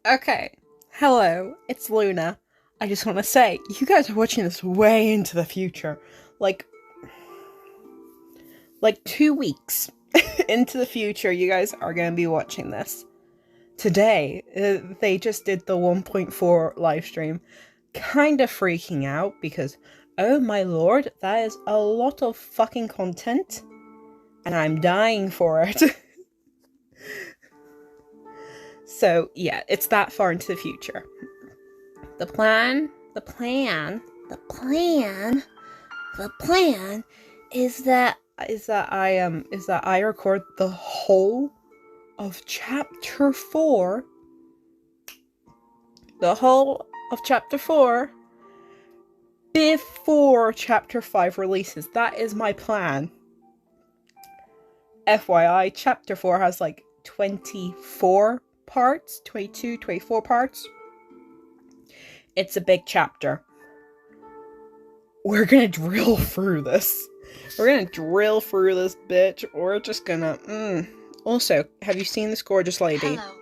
Okay. Hello, it's Luna. I just want to say, you guys are watching this way into the future. Like 2 weeks into the future, you guys are going to be watching this. Today, they just did the 1.4 live stream. Kind of freaking out because, oh my lord, that is a lot of fucking content. And I'm dying for it. So, yeah, it's that far into the future. The plan is that I record the whole of chapter 4. The whole of chapter 4 before chapter 5 releases. That is my plan. FYI, chapter 4 has like 24 parts, 22, 24 parts. It's a big chapter. We're gonna drill through this. We're gonna drill through this bitch. We're just gonna, Also, have you seen this gorgeous lady? Hello.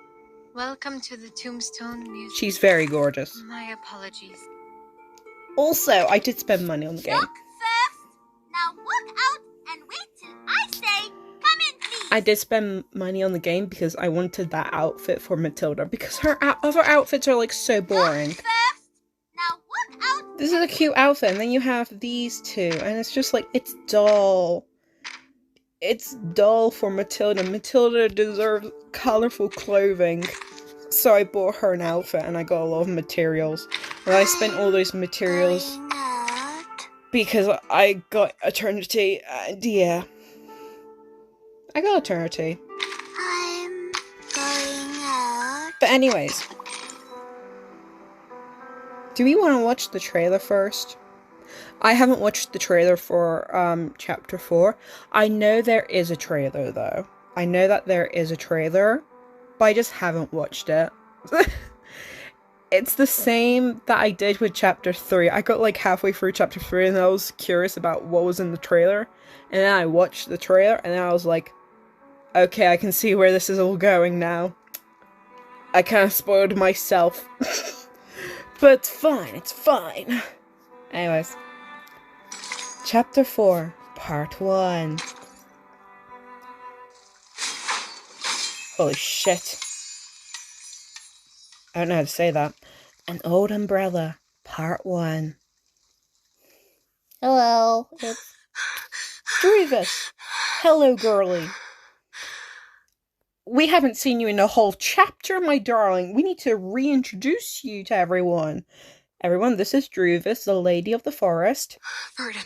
Welcome to the Tombstone Museum. She's very gorgeous. My apologies. Also, I did spend money on the game. Look first. Now walk out and wait till I say, come in, please. I did spend money on the game because I wanted that outfit for Matilda. Because her other outfits are like so boring. Look first. Now walk out. This is a cute outfit, and then you have these two, and it's just like, it's dull. It's dull for Matilda. Matilda deserves colorful clothing. So I bought her an outfit, and I got a lot of materials. And I spent all those materials because I got Eternity, and yeah. I got Eternity. I'm going out. But anyways. Do we want to watch the trailer first? I haven't watched the trailer for chapter 4. I know there is a trailer though. I know that there is a trailer, but I just haven't watched it. It's the same that I did with chapter 3. I got like halfway through chapter 3 and I was curious about what was in the trailer. And then I watched the trailer and then I was like, okay, I can see where this is all going now. I kind of spoiled myself. But it's fine, it's fine. Anyways. Chapter 4, Part 1. Holy shit. I don't know how to say that. An Old Umbrella, Part 1. Hello, it's Druvis. Hello, girly. We haven't seen you in a whole chapter, my darling. We need to reintroduce you to everyone. Everyone, this is Druvis, the Lady of the Forest. Burden.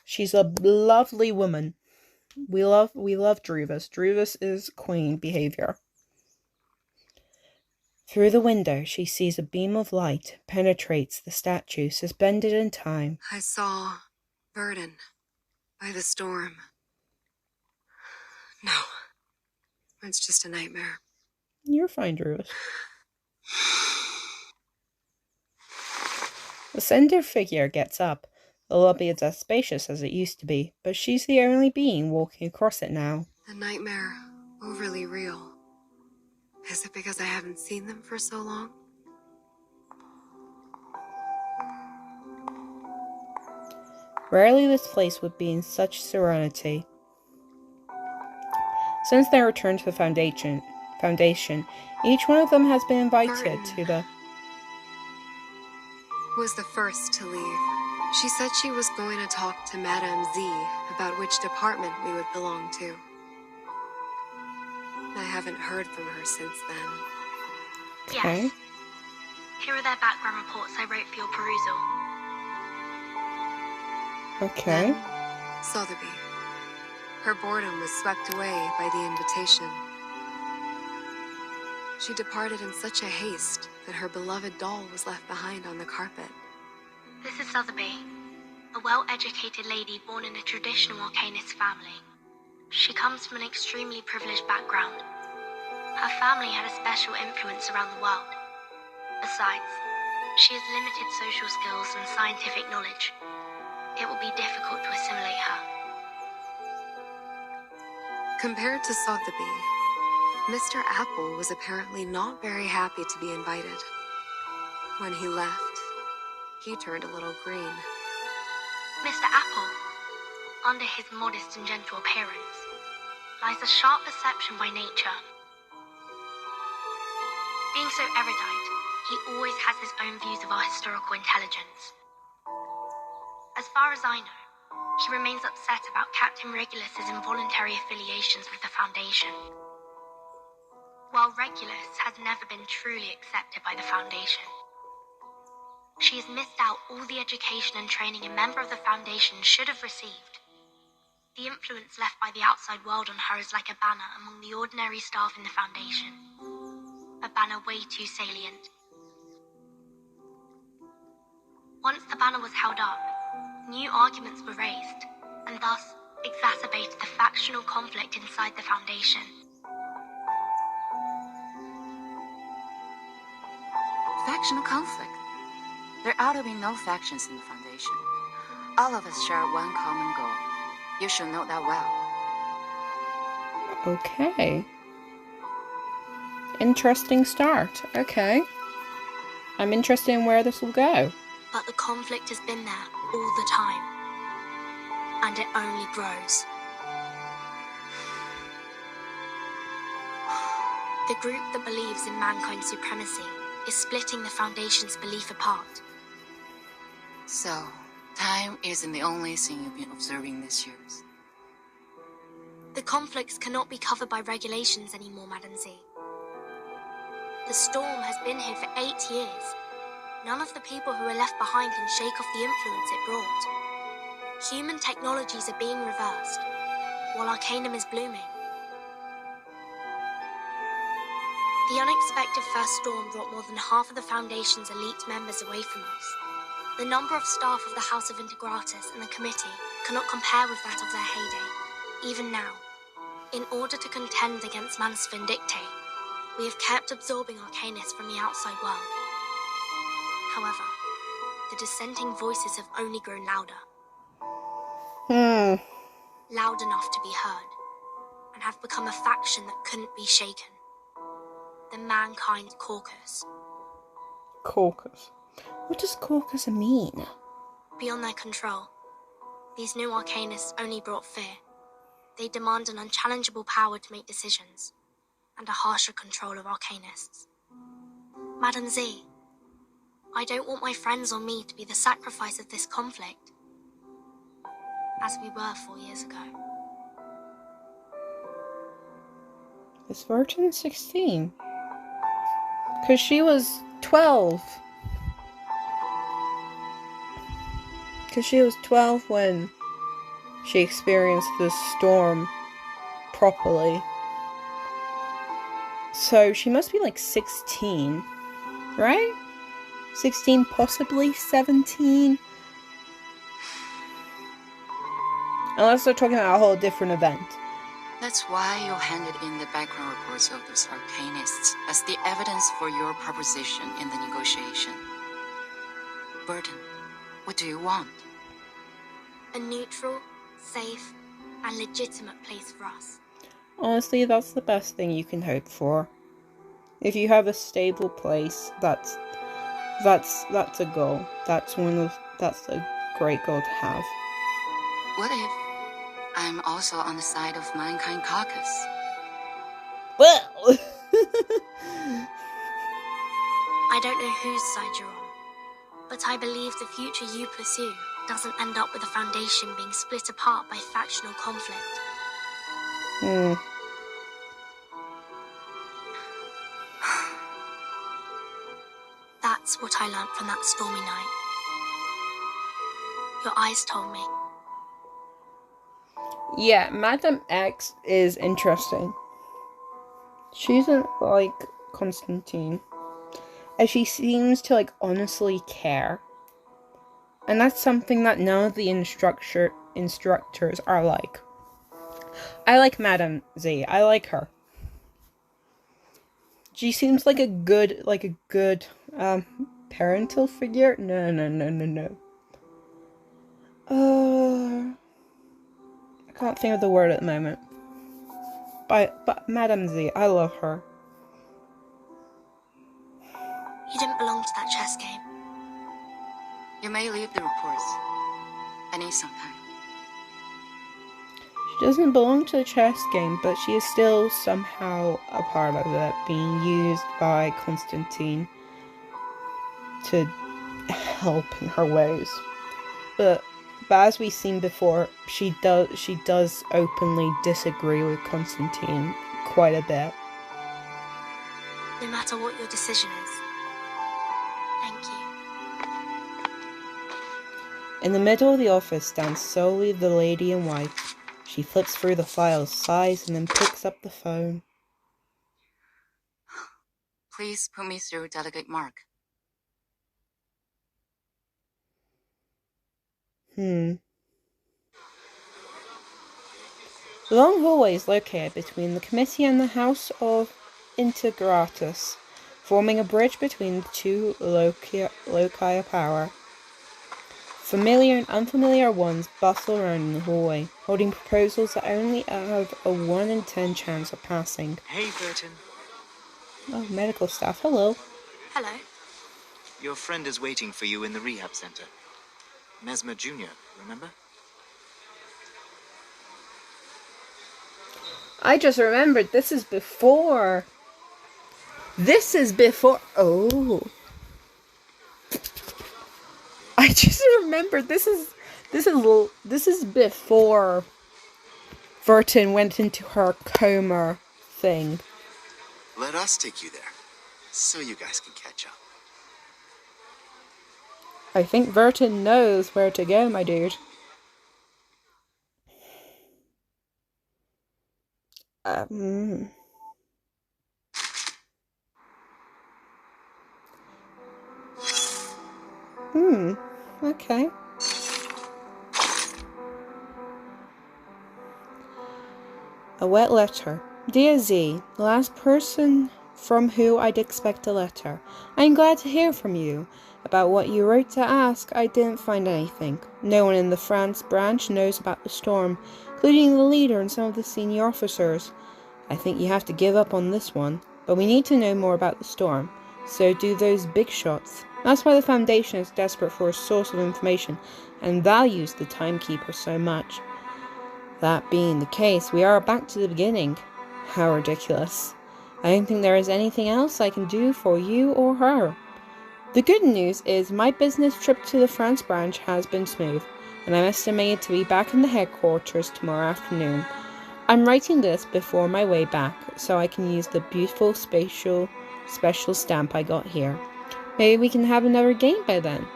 She's a lovely woman. We love Druvis. Druvis is queen behavior. Through the window, she sees a beam of light penetrates the statue, suspended in time. I saw Burden by the storm. No. It's just a nightmare. You're fine, Druvis. The slender figure gets up. The lobby is as spacious as it used to be, but she's the only being walking across it now. A nightmare, overly real. Is it because I haven't seen them for so long? Rarely this place would be in such serenity. Since their return to the Foundation, each one of them has been invited to the... Was the first to leave. She said she was going to talk to Madame Z about which department we would belong to. I haven't heard from her since then. Okay. Yes. Here are their background reports I wrote for your perusal. Okay. Then, Sotheby. Her boredom was swept away by the invitation. She departed in such a haste that her beloved doll was left behind on the carpet. This is Sotheby, a well-educated lady born in a traditional Arcanist family. She comes from an extremely privileged background. Her family had a special influence around the world. Besides, she has limited social skills and scientific knowledge. It will be difficult to assimilate her. Compared to Sotheby, Mr. Apple was apparently not very happy to be invited. When he left, he turned a little green. Mr. Apple, under his modest and gentle appearance, lies a sharp perception by nature. Being so erudite, he always has his own views of our historical intelligence. As far as I know, he remains upset about Captain Regulus's involuntary affiliations with the Foundation. While Regulus has never been truly accepted by the Foundation, she has missed out all the education and training a member of the Foundation should have received. The influence left by the outside world on her is like a banner among the ordinary staff in the Foundation. A banner way too salient. Once the banner was held up, new arguments were raised, and thus exacerbated the factional conflict inside the Foundation. Factional conflict? There ought to be no factions in the Foundation. All of us share one common goal. You should know that well. Okay. Interesting start. Okay. I'm interested in where this will go. But the conflict has been there all the time. And it only grows. The group that believes in mankind's supremacy is splitting the Foundation's belief apart. So, time isn't the only thing you've been observing these years. The conflicts cannot be covered by regulations anymore, Madam Z. The storm has been here for 8 years. None of the people who are left behind can shake off the influence it brought. Human technologies are being reversed, while Arcanum is blooming. The unexpected first storm brought more than half of the Foundation's elite members away from us. The number of staff of the House of Integratus and the committee cannot compare with that of their heyday, even now. In order to contend against Manus Vindictae, we have kept absorbing Arcanus from the outside world. However, the dissenting voices have only grown louder. Loud enough to be heard, and have become a faction that couldn't be shaken. The Mankind Caucus. Caucus. What does caucus mean? Beyond their control, these new Arcanists only brought fear. They demand an unchallengeable power to make decisions, and a harsher control of Arcanists. Madam Z, I don't want my friends or me to be the sacrifice of this conflict, as we were 4 years ago. Is Virgin 16? Because she was 12. Because she was 12 when she experienced the storm properly. So she must be like 16, right? 16, possibly 17. Unless they're talking about a whole different event. That's why you handed in the background reports of those Arcanists as the evidence for your proposition in the negotiation. Burton, what do you want? A neutral, safe, and legitimate place for us. Honestly, that's the best thing you can hope for. If you have a stable place, that's a goal. That's a great goal to have. What if I'm also on the side of Mankind Caucus? Well, I don't know whose side you're on, but I believe the future you pursue doesn't end up with the Foundation being split apart by factional conflict. That's what I learnt from that stormy night. Your eyes told me. Yeah, Madam X is interesting. She isn't like Constantine, and she seems to like honestly care. And that's something that none of the instructors are like. I like Madam Z. I like her. She seems like a good parental figure. No. I can't think of the word at the moment. But Madame Z, I love her. He didn't belong to that chess game. You may leave the reports. I need some time. She doesn't belong to the chess game, but she is still somehow a part of it, being used by Constantine to help in her ways. But as we've seen before, she does openly disagree with Constantine quite a bit. No matter what your decision is. Thank you. In the middle of the office stands solely the lady in white. She flips through the files, sighs, and then picks up the phone. Please put me through Delegate Mark. The long hallway is located between the committee and the House of Integratus, forming a bridge between the two loci of power. Familiar and unfamiliar ones bustle around in the hallway, holding proposals that only have a 1 in 10 chance of passing. Hey, Burton. Oh, medical staff, hello. Hello. Your friend is waiting for you in the rehab center. Mesmer Jr., remember? I just remembered, this is before. Oh. I just remembered, this is before Burton went into her coma thing. Let us take you there, so you guys can catch up. I think Burton knows where to go, my dude. Okay. A wet letter. Dear Z, the last person from who I'd expect a letter. I'm glad to hear from you. About what you wrote to ask, I didn't find anything. No one in the France branch knows about the storm, including the leader and some of the senior officers. I think you have to give up on this one, but we need to know more about the storm. So do those big shots. That's why the Foundation is desperate for a source of information and values the Timekeeper so much. That being the case, we are back to the beginning. How ridiculous. I don't think there is anything else I can do for you or her. The good news is my business trip to the France branch has been smooth, and I'm estimated to be back in the headquarters tomorrow afternoon. I'm writing this before my way back, so I can use the beautiful special stamp I got here. Maybe we can have another game by then.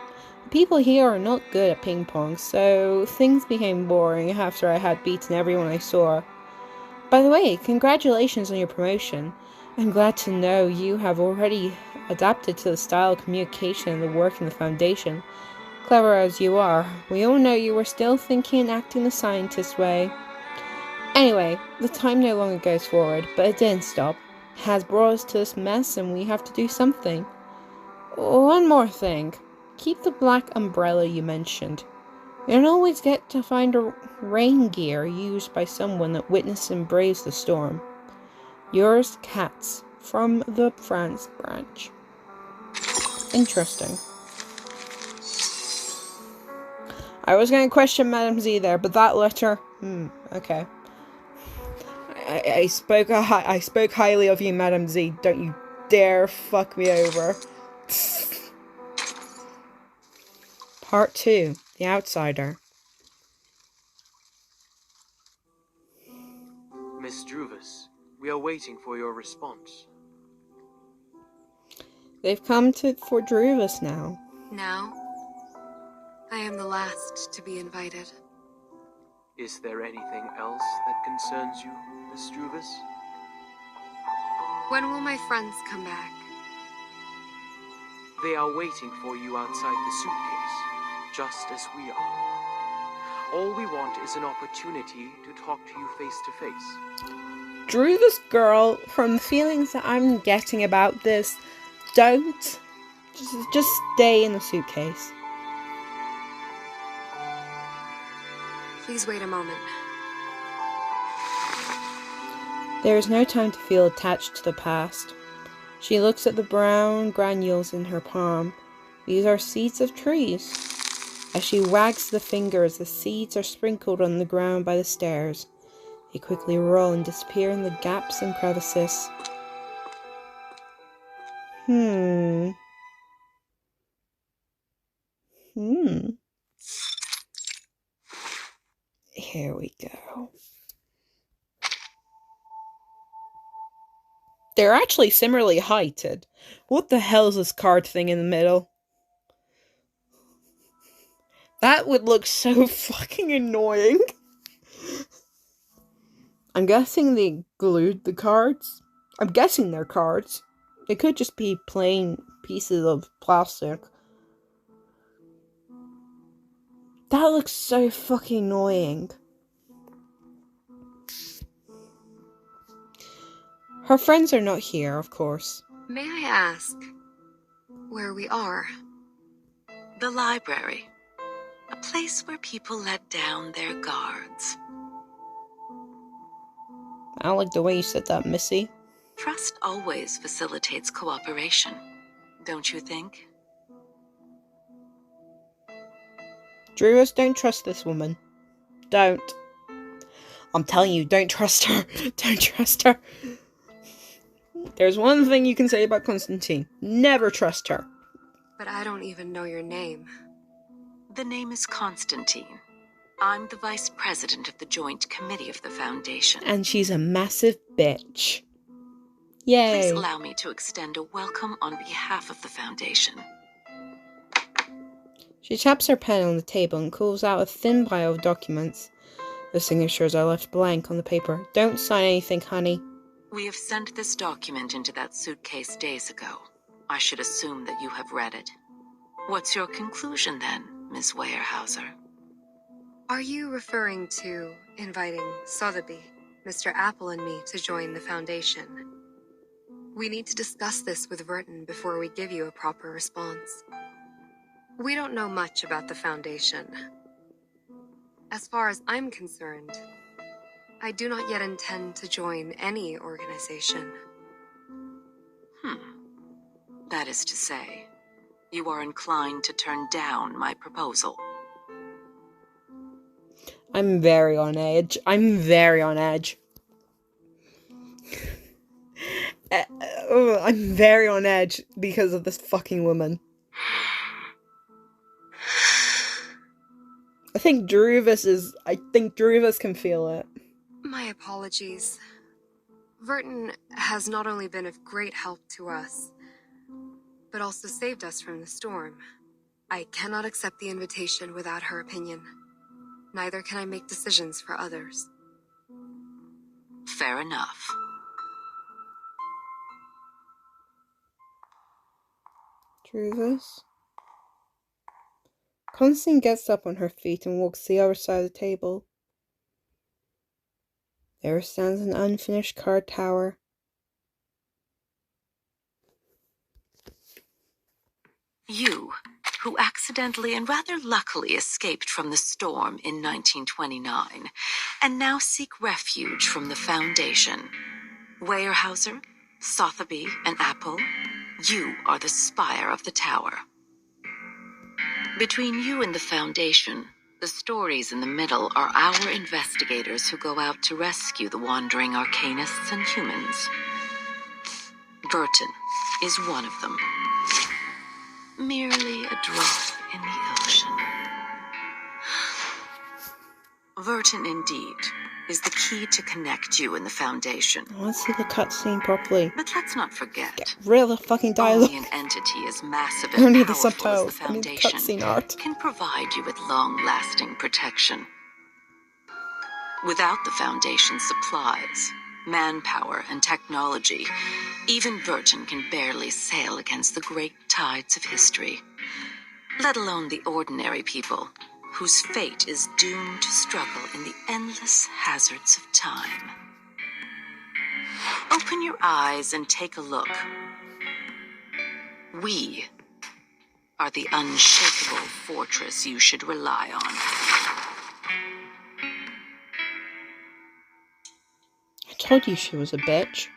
The people here are not good at ping pong, so things became boring after I had beaten everyone I saw. By the way, congratulations on your promotion. I'm glad to know you have already adapted to the style of communication and the work in the Foundation. Clever as you are, we all know you were still thinking and acting the scientist way. Anyway, the time no longer goes forward, but it didn't stop. It has brought us to this mess and we have to do something. One more thing. Keep the black umbrella you mentioned. You don't always get to find a rain gear used by someone that witnessed and braves the storm. Yours, Katz, from the France branch. Interesting. I was going to question Madame Z there, but that letter... okay. I spoke highly of you, Madame Z. Don't you dare fuck me over. Part 2. The Outsider. Miss Druvis, we are waiting for your response. They've come for Druvis now. Now, I am the last to be invited. Is there anything else that concerns you, Miss Druvis? When will my friends come back? They are waiting for you outside the suitcase, just as we are. All we want is an opportunity to talk to you face to face. Druvis girl, from the feelings that I'm getting about this, don't. Just stay in the suitcase. Please wait a moment. There is no time to feel attached to the past. She looks at the brown granules in her palm. These are seeds of trees. As she wags the fingers, the seeds are sprinkled on the ground by the stairs. They quickly roll and disappear in the gaps and crevices. Here we go. They're actually similarly heighted. What the hell is this card thing in the middle? That would look so fucking annoying. I'm guessing they glued the cards. I'm guessing they're cards. It could just be plain pieces of plastic. That looks so fucking annoying. Her friends are not here, of course. May I ask where we are? The library. A place where people let down their guards. I don't like the way you said that, Missy. Trust always facilitates cooperation, don't you think? Druvis, don't trust this woman. Don't. I'm telling you, don't trust her. Don't trust her. There's one thing you can say about Constantine. Never trust her. But I don't even know your name. The name is Constantine. I'm the vice president of the joint committee of the foundation. And she's a massive bitch. Yay. Please allow me to extend a welcome on behalf of the foundation. She taps her pen on the table and calls out a thin pile of documents. The signatures are left blank on the paper. Don't sign anything, honey. We have sent this document into that suitcase days ago. I should assume that you have read it. What's your conclusion then, Miss Weyerhaeuser? Are you referring to inviting Sotheby, Mr. Apple, and me to join the Foundation? We need to discuss this with Verton before we give you a proper response. We don't know much about the Foundation. As far as I'm concerned, I do not yet intend to join any organization. That is to say, you are inclined to turn down my proposal. I'm very on edge. I'm very on edge because of this fucking woman. I think Druvis can feel it. My apologies. Verton has not only been of great help to us, but also saved us from the storm. I cannot accept the invitation without her opinion. Neither can I make decisions for others. Fair enough. Druvis? Constantine gets up on her feet and walks to the other side of the table. There stands an unfinished card tower. You, who accidentally and rather luckily escaped from the storm in 1929, and now seek refuge from the Foundation. Weyerhaeuser, Sotheby, and Apple, you are the spire of the tower. Between you and the Foundation, the stories in the middle are our investigators who go out to rescue the wandering arcanists and humans. Burton is one of them. Merely a drop in the ocean. Verton, indeed, is the key to connect you and the Foundation. I want to see the cutscene properly. But let's not forget, Get rid of the fucking dialogue. only an entity as massive I don't and need the powerful as the subtitles. I need the Foundation cutscene art. can provide you with long-lasting protection. Without the Foundation's supplies, manpower, and technology, even Verton can barely sail against the great tides of history, let alone the ordinary people whose fate is doomed to struggle in the endless hazards of time. Open your eyes and take a look. We are the unshakable fortress you should rely on. I told you she was a bitch.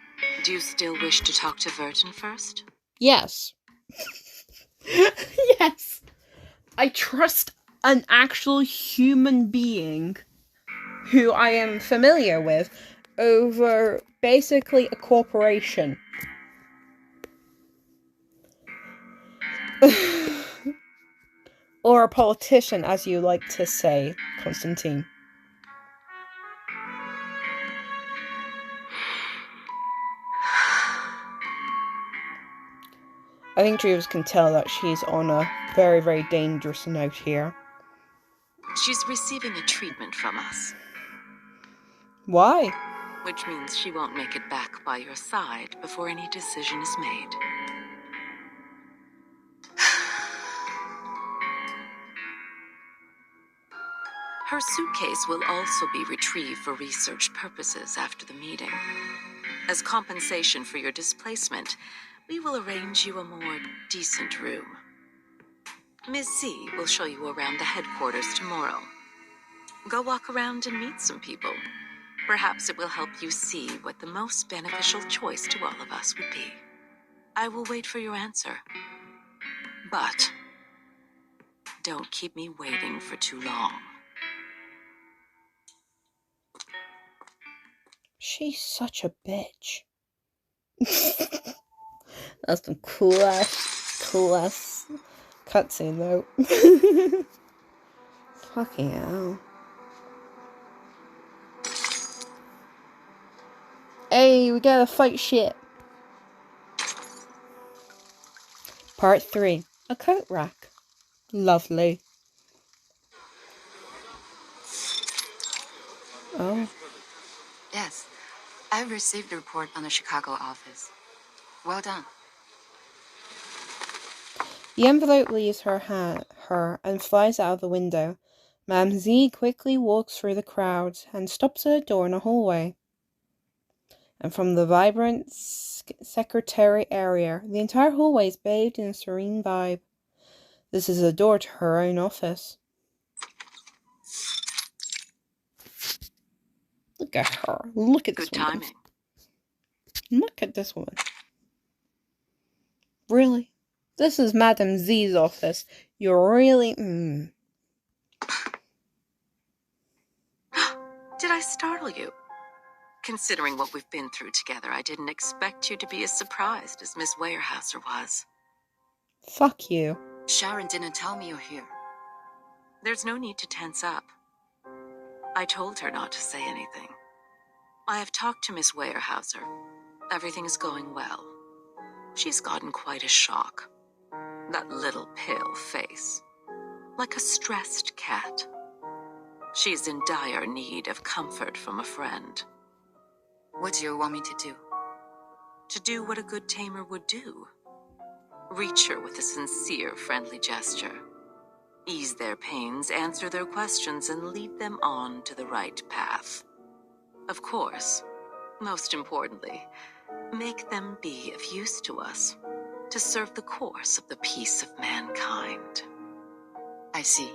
Do you still wish to talk to Verton first? Yes. Yes. I trust an actual human being who I am familiar with over basically a corporation. Or a politician, as you like to say, Constantine. I think Druvis can tell that she's on a very, very dangerous note here. She's receiving a treatment from us. Why? Which means she won't make it back by your side before any decision is made. Her suitcase will also be retrieved for research purposes after the meeting. As compensation for your displacement, we will arrange you a more decent room. Ms. Z will show you around the headquarters tomorrow. Go walk around and meet some people. Perhaps it will help you see what the most beneficial choice to all of us would be. I will wait for your answer. But don't keep me waiting for too long. She's such a bitch. That's some cool ass cutscene though. Fucking hell. Hey, we gotta fight shit. Part 3. A coat rack. Lovely. Oh. Yes, I've received the report on the Chicago office. Well done. The envelope leaves her and flies out of the window. Madame Z quickly walks through the crowd and stops at a door in a hallway. And from the vibrant secretary area, the entire hallway is bathed in a serene vibe. This is a door to her own office. Look at her. Look at this Good woman. timing. Look at this woman. Really? This is Madame Z's office. You're really... Did I startle you? Considering what we've been through together, I didn't expect you to be as surprised as Miss Weyerhaeuser was. Fuck you. Sharon didn't tell me you're here. There's no need to tense up. I told her not to say anything. I have talked to Miss Weyerhaeuser. Everything is going well. She's gotten quite a shock. That little pale face. Like a stressed cat. She's in dire need of comfort from a friend. What do you want me to do? To do what a good tamer would do. Reach her with a sincere, friendly gesture. Ease their pains, answer their questions, and lead them on to the right path. Of course, most importantly, make them be of use to us, to serve the course of the peace of mankind. I see.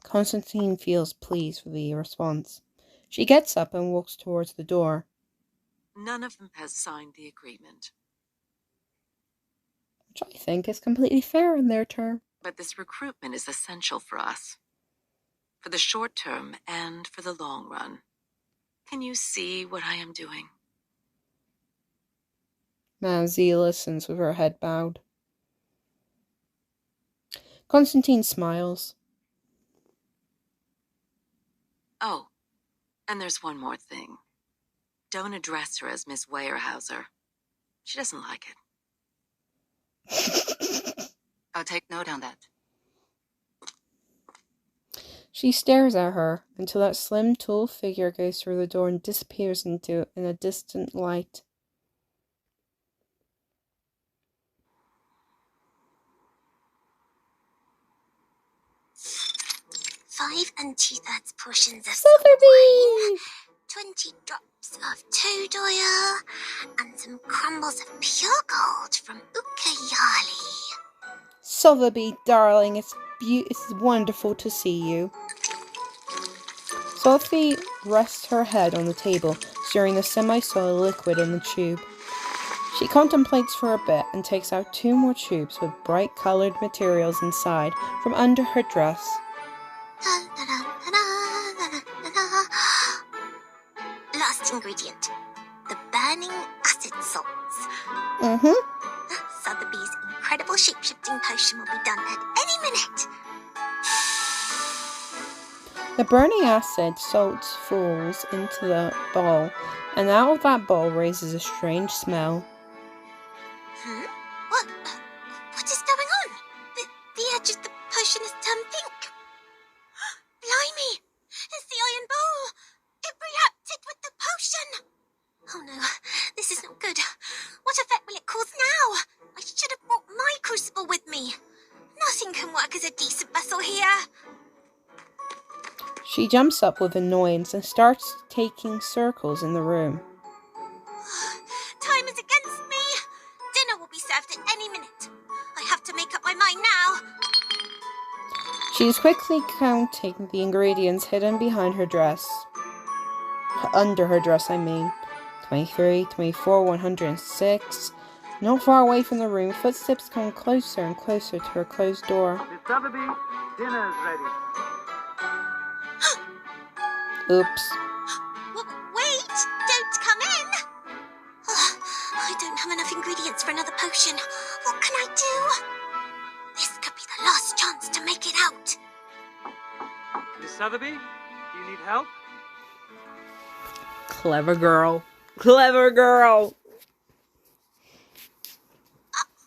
Constantine feels pleased with the response. She gets up and walks towards the door. None of them has signed the agreement. Which I think is completely fair in their turn. But this recruitment is essential for us. For the short term and for the long run. Can you see what I am doing? Madame Z listens with her head bowed. Constantine smiles. Oh, and there's one more thing. Don't address her as Miss Weyerhaeuser. She doesn't like it. I'll take note on that. She stares at her until that slim, tall figure goes through the door and disappears in a distant light. Five and 2/3 portions of Sotheby! 20 drops of toad oil, and some crumbles of pure gold from Ucayali. Sotheby, darling, it's wonderful to see you. Sophie rests her head on the table, stirring the semi-solid liquid in the tube. She contemplates for a bit and takes out 2 more tubes with bright-coloured materials inside from under her dress. Last ingredient, the burning acid salts. Sotheby's incredible shape-shifting potion will be done at any minute. The burning acid salt falls into the bowl, and out of that bowl raises a strange smell. What is going on? The edge of the potion has turned pink. Blimey! It's the iron bowl! It reacted with the potion! Oh no, this is not good. What effect will it cause now? I should have brought my crucible with me. Nothing can work as a decent vessel here. She jumps up with annoyance and starts taking circles in the room. Time is against me. Dinner will be served at any minute. I have to make up my mind now. She is quickly counting the ingredients hidden behind her dress. Under her dress, I mean. 23, 24, 106. Not far away from the room, footsteps come closer and closer to her closed door. Miss Sotheby, dinner's ready. Oops. Wait! Don't come in! I don't have enough ingredients for another potion. What can I do? This could be the last chance to make it out. Miss Sotheby, do you need help? Clever girl. Clever girl!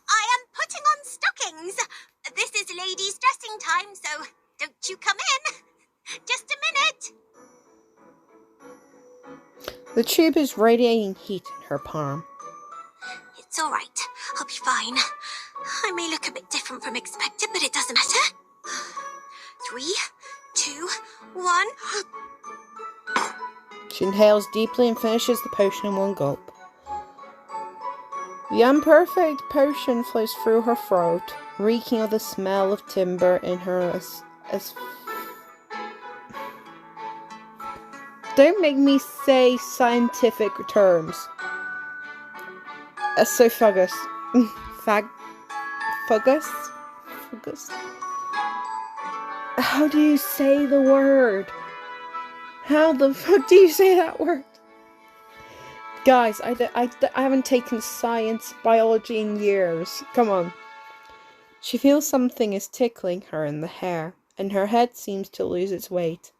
I am putting on stockings. This is ladies' dressing time, so don't you come in. Just a minute. The tube is radiating heat in her palm. It's all right. I'll be fine. I may look a bit different from expected, but it doesn't matter. 3, 2, 1. She inhales deeply and finishes the potion in one gulp. The imperfect potion flows through her throat, reeking of the smell of timber in her Don't make me say scientific terms. Esophagus. Fungus? How do you say the word? How the fuck do you say that word? Guys, I haven't taken science, biology in years. Come on. She feels something is tickling her in the hair, and her head seems to lose its weight.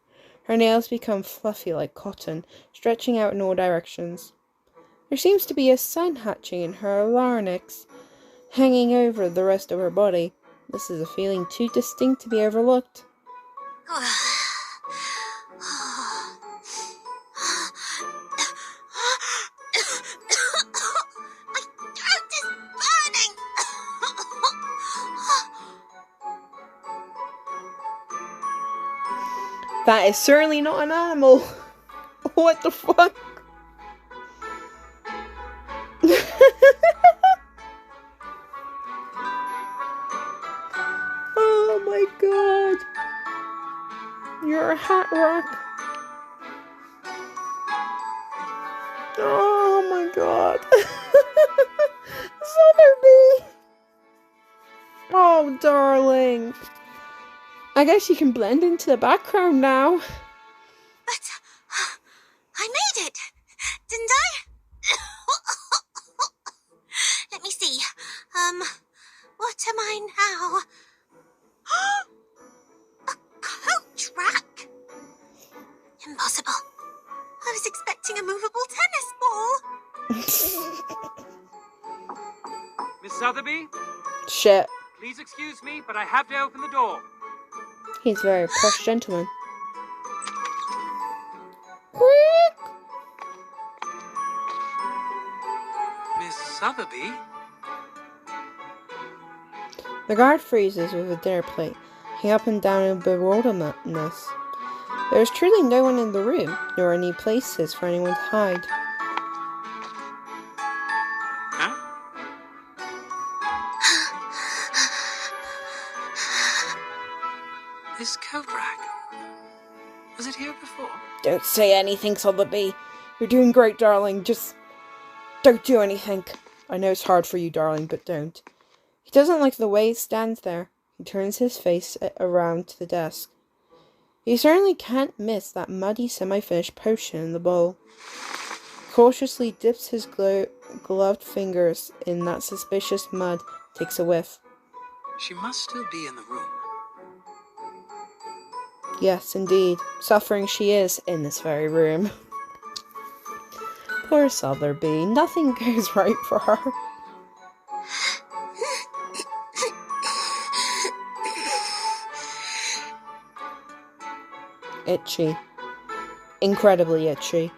Her nails become fluffy like cotton, stretching out in all directions. There seems to be a sun hatching in her larynx, hanging over the rest of her body. This is a feeling too distinct to be overlooked. My throat is burning. That is certainly not an animal. What the fuck? Oh my god. You're a hat rack. Oh my god. Sotheby. Oh darling. I guess you can blend into the background now. But I made it, didn't I? Let me see. What am I now? A coach rack? Impossible. I was expecting a movable tennis ball. Miss Sotheby, Shit. please excuse me, but I have to open the door. He's a very posh gentleman. Miss Sotheby? The guard freezes with a dinner plate, hanging up and down in bewildermentness. There is truly no one in the room, nor any places for anyone to hide. Huh? This coat rack. Was it here before? Don't say anything, Sotheby. You're doing great, darling. Just don't do anything. I know it's hard for you, darling, but don't. He doesn't like the way he stands there. He turns his face around to the desk. He certainly can't miss that muddy, semi-finished potion in the bowl. Cautiously dips his gloved fingers in that suspicious mud, takes a whiff. She must still be in the room. Yes, indeed. Suffering she is in this very room. Poor Sotheby. Nothing goes right for her. Itchy. Incredibly itchy.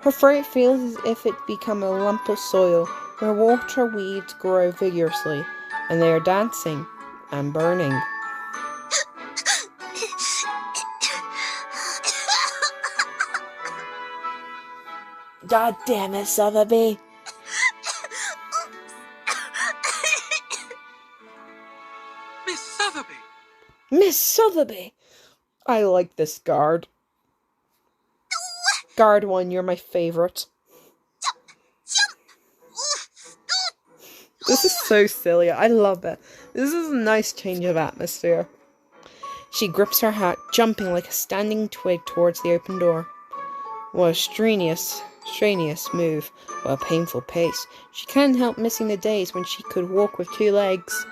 Her throat feels as if it become a lump of soil where water weeds grow vigorously, and they are dancing and burning. God damn it, Sotheby! Miss Sotheby! Miss Sotheby! I like this guard. Guard 1, you're my favourite. This is so silly. I love it. This is a nice change of atmosphere. She grips her hat, jumping like a standing twig towards the open door. What a strenuous move. What a painful pace. She can't help missing the days when she could walk with 2 legs.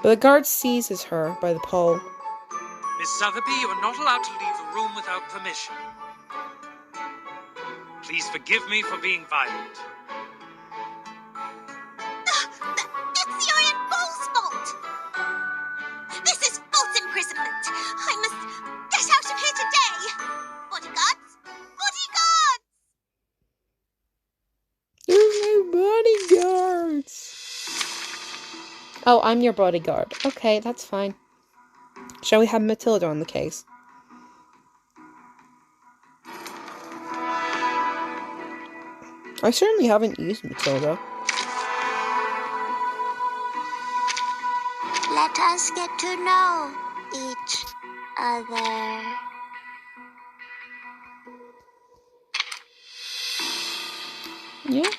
But the guard seizes her by the pole. Miss Sotheby, you are not allowed to leave the room without permission. Please forgive me for being violent. It's the Iron Bowl's fault! This is false imprisonment! I must get out of here today! Bodyguards! Bodyguards! There's no bodyguards! Oh, I'm your bodyguard. Okay, that's fine. Shall we have Matilda on the case? I certainly haven't used Matilda. Let us get to know each other. Yeah?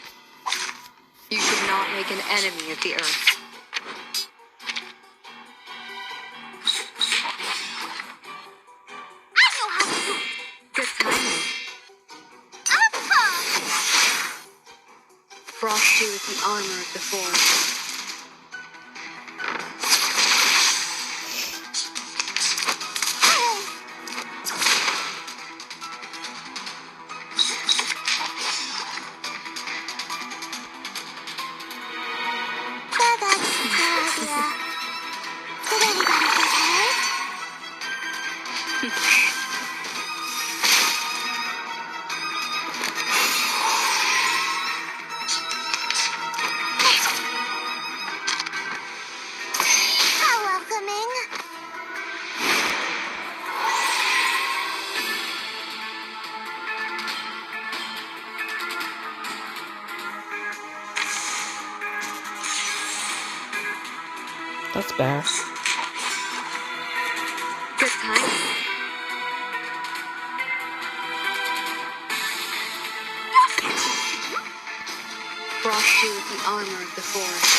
You should not make an enemy of the earth. Good timing. Frost you is the armor of the forest. Did anybody get hurt? How welcoming. That's bad. Good timing. Frost you is the armor of the forest.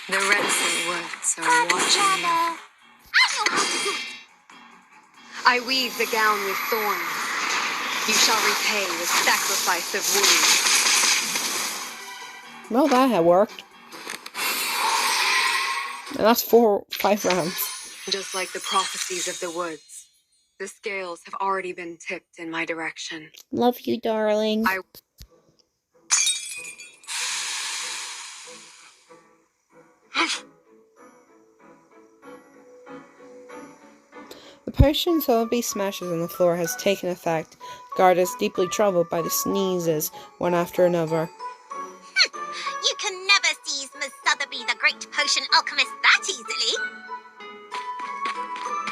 The Redson woods are watching you. I weave the gown with thorns. You shall repay with sacrifice of wounds. Well, that had worked. And that's 5 rounds. Just like the prophecies of the woods, the scales have already been tipped in my direction. Love you, darling. The potion Sotheby smashes on the floor has taken effect. Guard is deeply troubled by the sneezes, one after another. You can never seize Miss Sotheby, the great potion alchemist, that easily.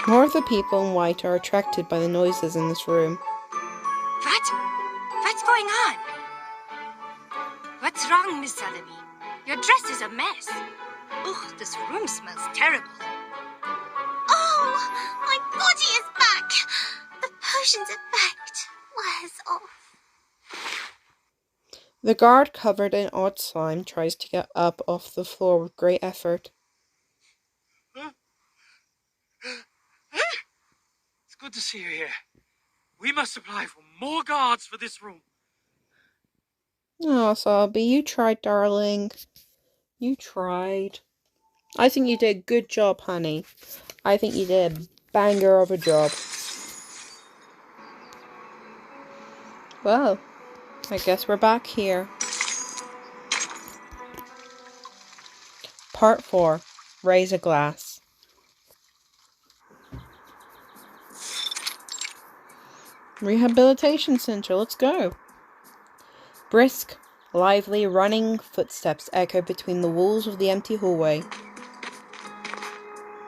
More of the people in white are attracted by the noises in this room. What's going on? What's wrong, Miss Sotheby? Your dress is a mess. Ugh, this room smells terrible. Oh, my body is back. The potion's effect wears off. The guard, covered in odd slime, tries to get up off the floor with great effort. It's good to see you here. We must apply for more guards for this room. Oh, Selby, you tried, darling. You tried. I think you did a good job, honey. I think you did a banger of a job. Well, I guess we're back here. Part 4. Raise a glass. Rehabilitation Center, let's go. Brisk, lively, running footsteps echo between the walls of the empty hallway.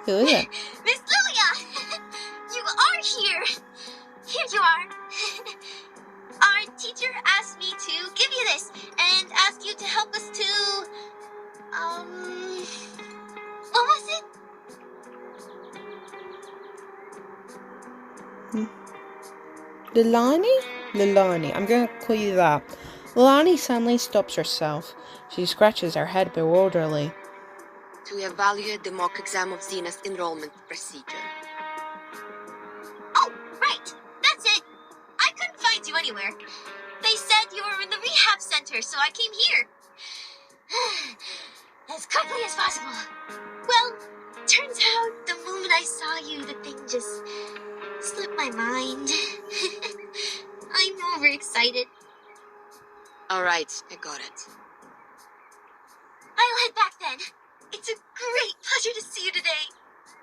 Who is it? Miss Lilia! You are here! Here you are. Our teacher asked me to give you this and ask you to help us to... what was it? Lilani? I'm gonna call you that. Lilani suddenly stops herself. She scratches her head bewilderedly. To evaluate the mock exam of Xena's enrollment procedure. Oh, right! That's it! I couldn't find you anywhere. They said you were in the rehab center, so I came here. As quickly as possible. Well, turns out the moment I saw you, the thing just slipped my mind. I'm overexcited. Alright, I got it. I'll head back then. It's a great pleasure to see you today.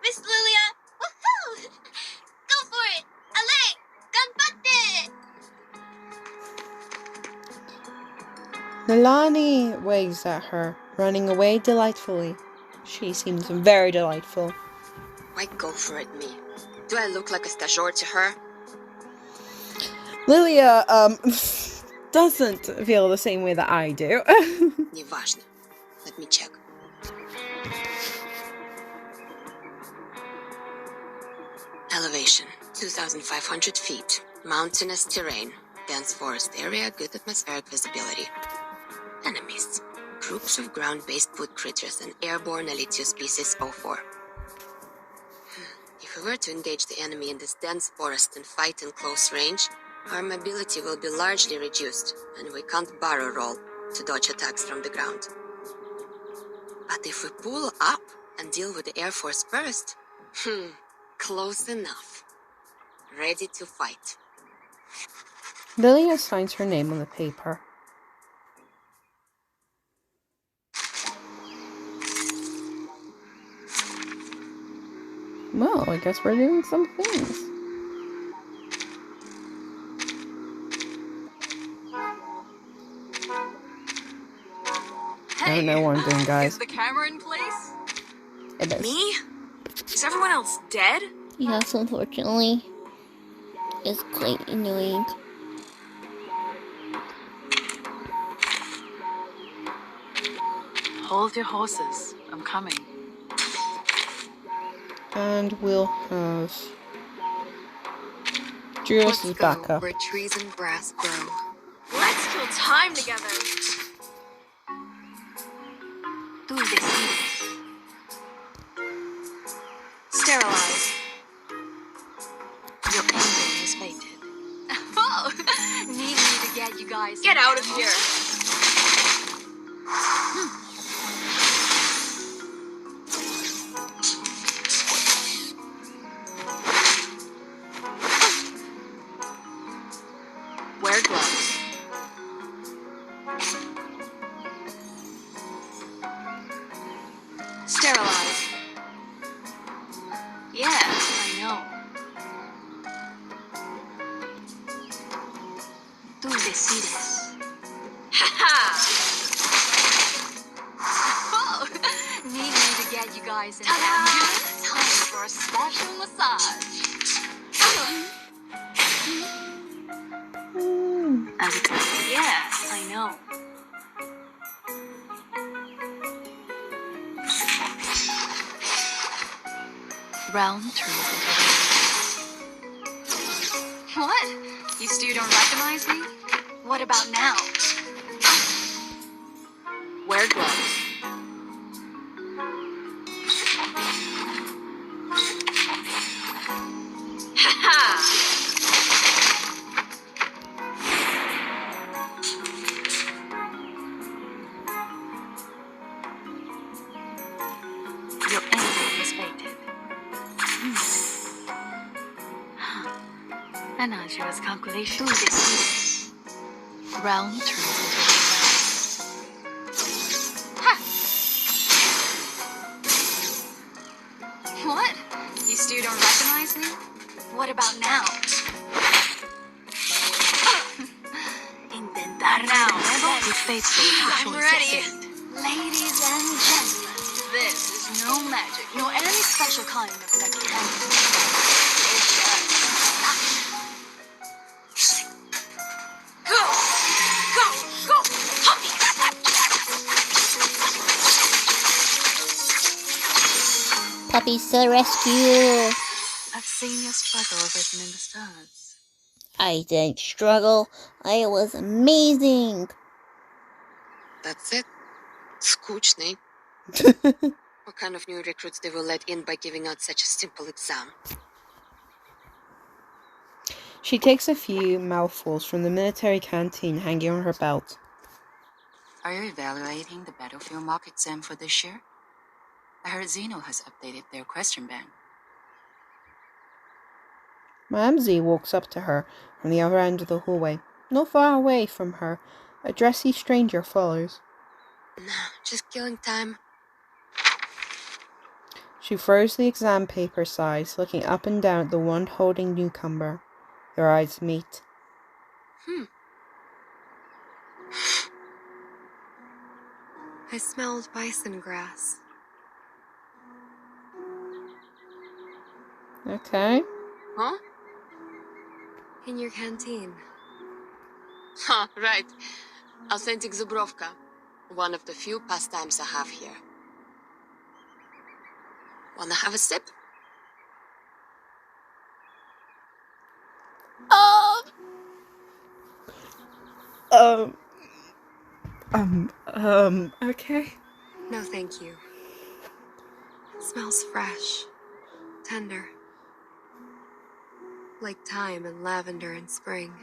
Miss Lilia, woohoo! Go for it! Ale! Ganbatte! Lilani waves at her, running away delightfully. She seems very delightful. Why go for it, me? Do I look like a stagiaire to her? Lilia, doesn't feel the same way that I do. Неважно. Let me check. Elevation, 2,500 feet. Mountainous terrain. Dense forest area, good atmospheric visibility. Enemies. Groups of ground-based wood critters and airborne Elitio species 04. If we were to engage the enemy in this dense forest and fight in close range, our mobility will be largely reduced, and we can't barrel roll to dodge attacks from the ground. But if we pull up and deal with the Air Force first, close enough. Ready to fight. Lilia signs her name on the paper. Well, I guess we're doing some things. I don't know what I'm doing, guys. Is the camera in place? It is. Me? Is everyone else dead? Yes, unfortunately. It's quite annoying. Hold your horses. I'm coming. And we'll have Druvis' backup. Where trees and grass grow. Let's kill time together. Sterilize. Your anger is fated. Oh, need me to get you guys. Get out of here. Wear gloves. Sterilize. Yeah, I know. Tú decides. Ha! Oh, need me to get you guys in. Ta-da! for a special massage. As expected. Yes, I know. Round turns into What? You still don't recognize me? What about now? wear gloves. Your enemy is fated. Menage's calculation. Round turns into What? You still don't recognize me? What about now? Intentar now. With faithful I'm ready. Ladies and gentlemen, this is no magic, nor any special kind of lucky hand. It's just go, go, go, puppy. Puppies to the rescue! I've seen your struggle written in the stars. I didn't struggle. I was amazing. That's it. Skучный. What kind of new recruits they will let in by giving out such a simple exam? She takes a few mouthfuls from the military canteen hanging on her belt. Are you evaluating the battlefield mock exam for this year? I heard Zeno has updated their question bank. Madame Z walks up to her from the other end of the hallway. Not far away from her, a dressy stranger follows. Just killing time. She throws the exam paper aside, looking up and down at the wand-holding newcomer. Their eyes meet. I smelled bison grass. Okay. Huh? In your canteen. Huh, right. Authentic Zubrovka. One of the few pastimes I have here. Wanna have a sip? Okay. No, thank you. Smells fresh. Tender. Like thyme and lavender in spring.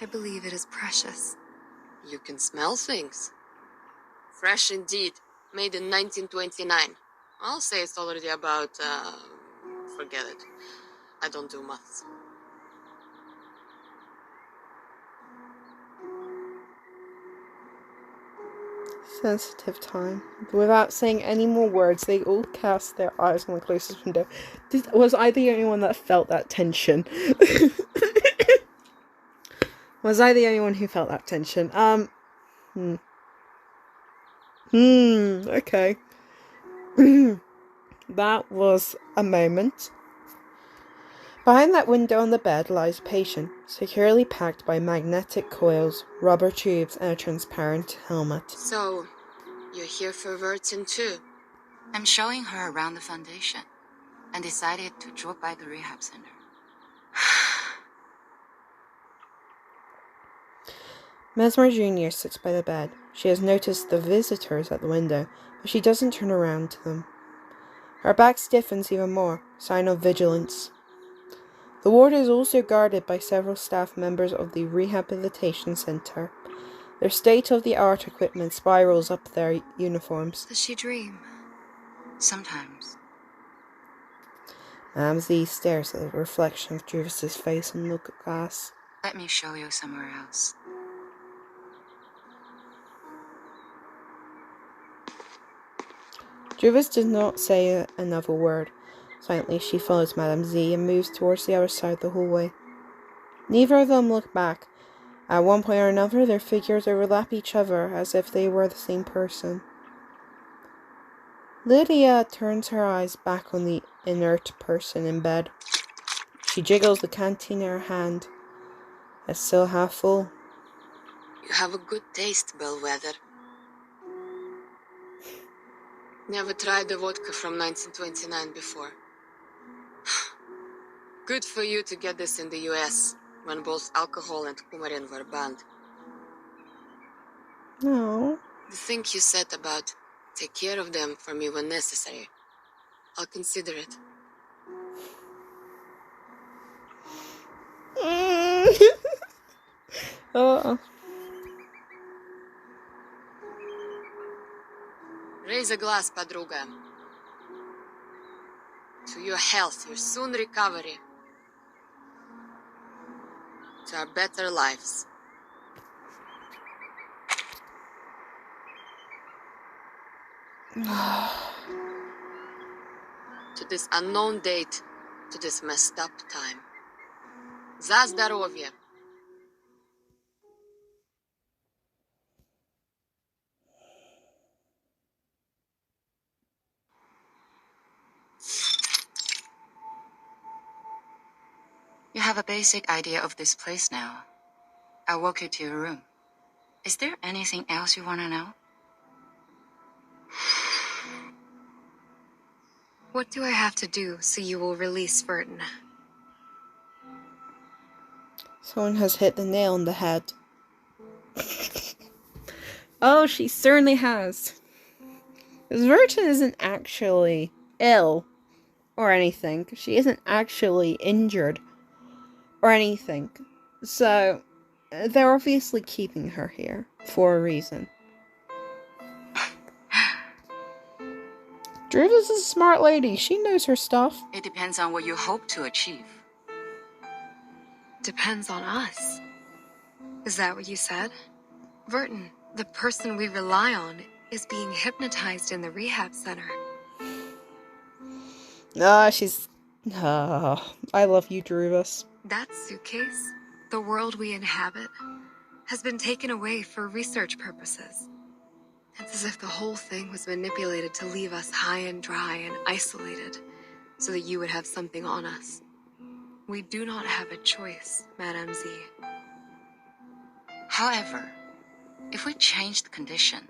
I believe it is precious. You can smell things. Fresh indeed. Made in 1929. I'll say it's already about, forget it. I don't do maths. Sensitive time. Without saying any more words, they all cast their eyes on the closest window. Was I the only one that felt that tension? Was I the only one who felt that tension? Okay. That was a moment. Behind that window on the bed lies a patient, securely packed by magnetic coils, rubber tubes, and a transparent helmet. So, you're here for Vertin too? I'm showing her around the foundation and decided to drop by the rehab center. Mesmer Jr. sits by the bed. She has noticed the visitors at the window, but she doesn't turn around to them. Her back stiffens even more, sign of vigilance. The ward is also guarded by several staff members of the rehabilitation center. Their state-of-the-art equipment spirals up their uniforms. Does she dream? Sometimes. Madame Z stares at the reflection of Druvis' face in the glass. Let me show you somewhere else. Druvis does not say another word. Silently, she follows Madame Z and moves towards the other side of the hallway. Neither of them look back. At one point or another, their figures overlap each other as if they were the same person. Lydia turns her eyes back on the inert person in bed. She jiggles the canteen in her hand. It's still half full. You have a good taste, Bellwether. Never tried the vodka from 1929 before. Good for you to get this in the US, when both alcohol and coumarin were banned. No. The thing you said about take care of them for me when necessary, I'll consider it. Raise a glass, Padruga. To your health, your soon recovery. To our better lives. To this unknown date, to this messed up time. Za zdarovye. You have a basic idea of this place now. I'll walk you to your room. Is there anything else you want to know? What do I have to do so you will release Verton? Someone has hit the nail on the head. Oh, she certainly has. Because Verton isn't actually ill or anything. She isn't actually injured or anything. So, they're obviously keeping her here for a reason. Druvis is a smart lady. She knows her stuff. It depends on what you hope to achieve. Depends on us. Is that what you said? Verton, the person we rely on, is being hypnotized in the rehab center. She's... I love you, Druvis. That suitcase, the world we inhabit, has been taken away for research purposes. It's as if the whole thing was manipulated to leave us high and dry and isolated, so that you would have something on us. We do not have a choice, Madame Z. However, if we change the condition,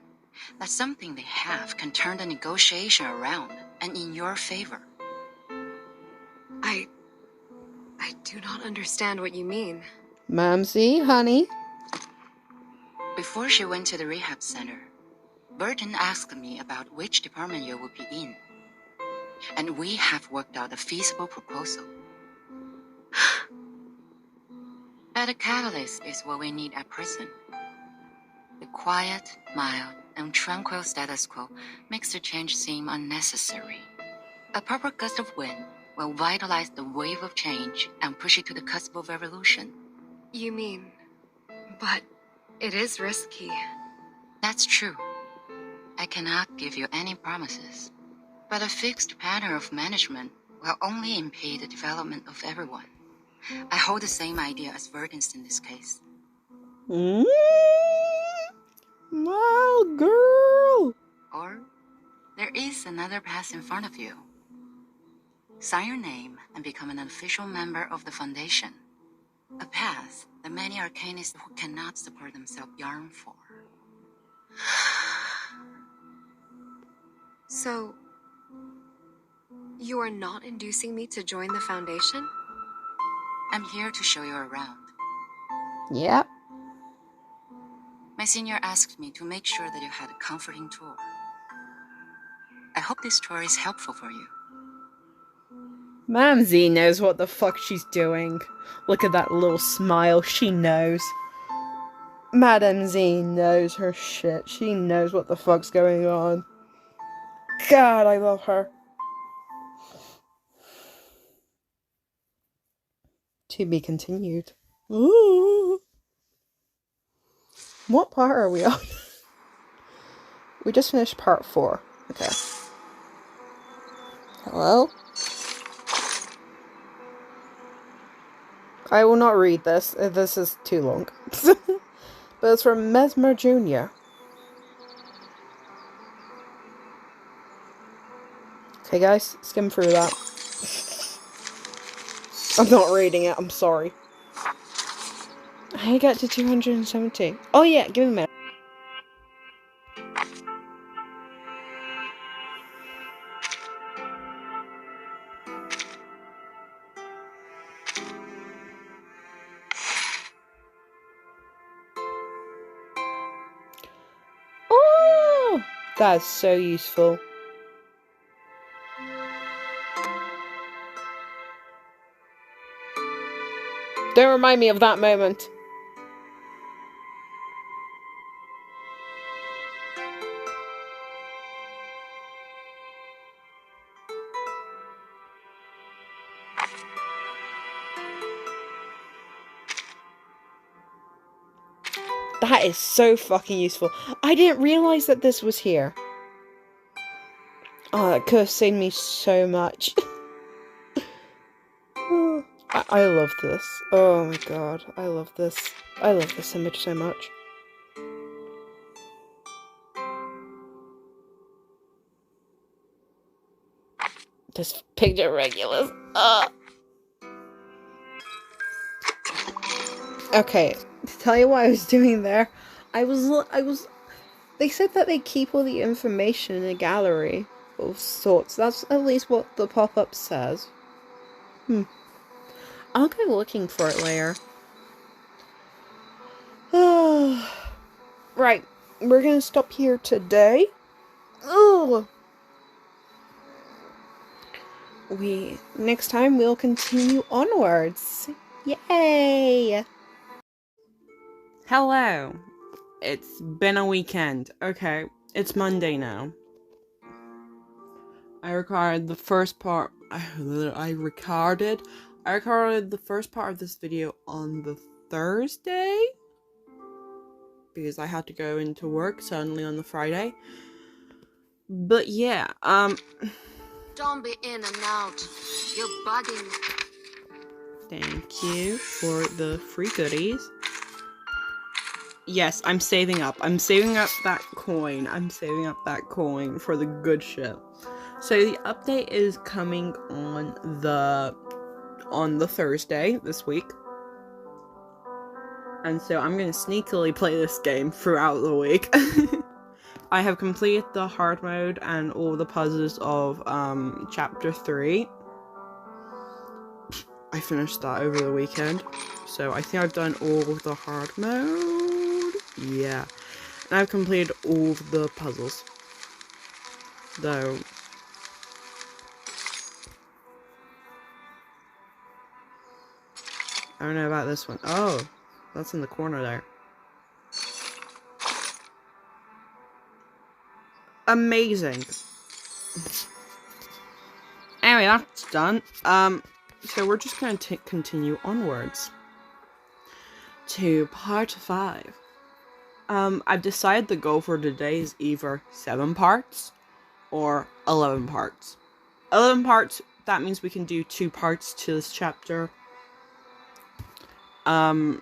that something they have can turn the negotiation around and in your favor. I do not understand what you mean. Mamsie, honey. Before she went to the rehab center, Burton asked me about which department you would be in. And we have worked out a feasible proposal. But a catalyst is what we need at present. The quiet, mild, and tranquil status quo makes the change seem unnecessary. A proper gust of wind will vitalize the wave of change and push it to the cusp of revolution. You mean... but it is risky. That's true. I cannot give you any promises. But a fixed pattern of management will only impede the development of everyone. I hold the same idea as Verton's in this case. My girl! Or, there is another path in front of you. Sign your name and become an official member of the Foundation. A path that many arcanists who cannot support themselves yearn for. So, you are not inducing me to join the Foundation? I'm here to show you around. Yep. My senior asked me to make sure that you had a comforting tour. I hope this tour is helpful for you. Madame Z knows what the fuck she's doing. Look at that little smile. She knows. Madame Z knows her shit. She knows what the fuck's going on. God, I love her. To be continued. Ooh. What part are we on? We just finished part 4. Okay. Hello? I will not read this. This is too long. But it's from Mesmer Jr. Okay, guys, skim through that. I'm not reading it, I'm sorry. I got to 270. Oh yeah, give me a minute. Oh, that's so useful. Don't remind me of that moment. That is so fucking useful. I didn't realize that this was here. Oh, that could have saved me so much. I love this. Oh my god, I love this. I love this image so much. This picture regulars. Okay, to tell you what I was doing there, I was. They said that they keep all the information in a gallery of sorts. That's at least what the pop-up says. I'll go looking for it later. Right, we're gonna stop here today. Ugh. Next time we'll continue onwards. Yay! Hello. It's been a weekend. Okay, it's Monday now. I recorded the first part of this video on the Thursday because I had to go into work suddenly on the Friday. But yeah, Don't be in and out. You're bugging. thank you for the free goodies. Yes, I'm saving up. I'm saving up that coin. I'm saving up that coin for the good shit. So the update is coming on the Thursday this week. And so I'm going to sneakily play this game throughout the week. I have completed the hard mode and all the puzzles of chapter 3. I finished that over the weekend. So I think I've done all of the hard mode. Yeah. And I've completed all of the puzzles. Though I don't know about this one. Oh, that's in the corner there. Amazing. Anyway, that's done. So we're just going to continue onwards to part 5. I've decided the goal for today is either 7 parts or 11 parts. 11 parts, that means we can do 2 parts to this chapter. 7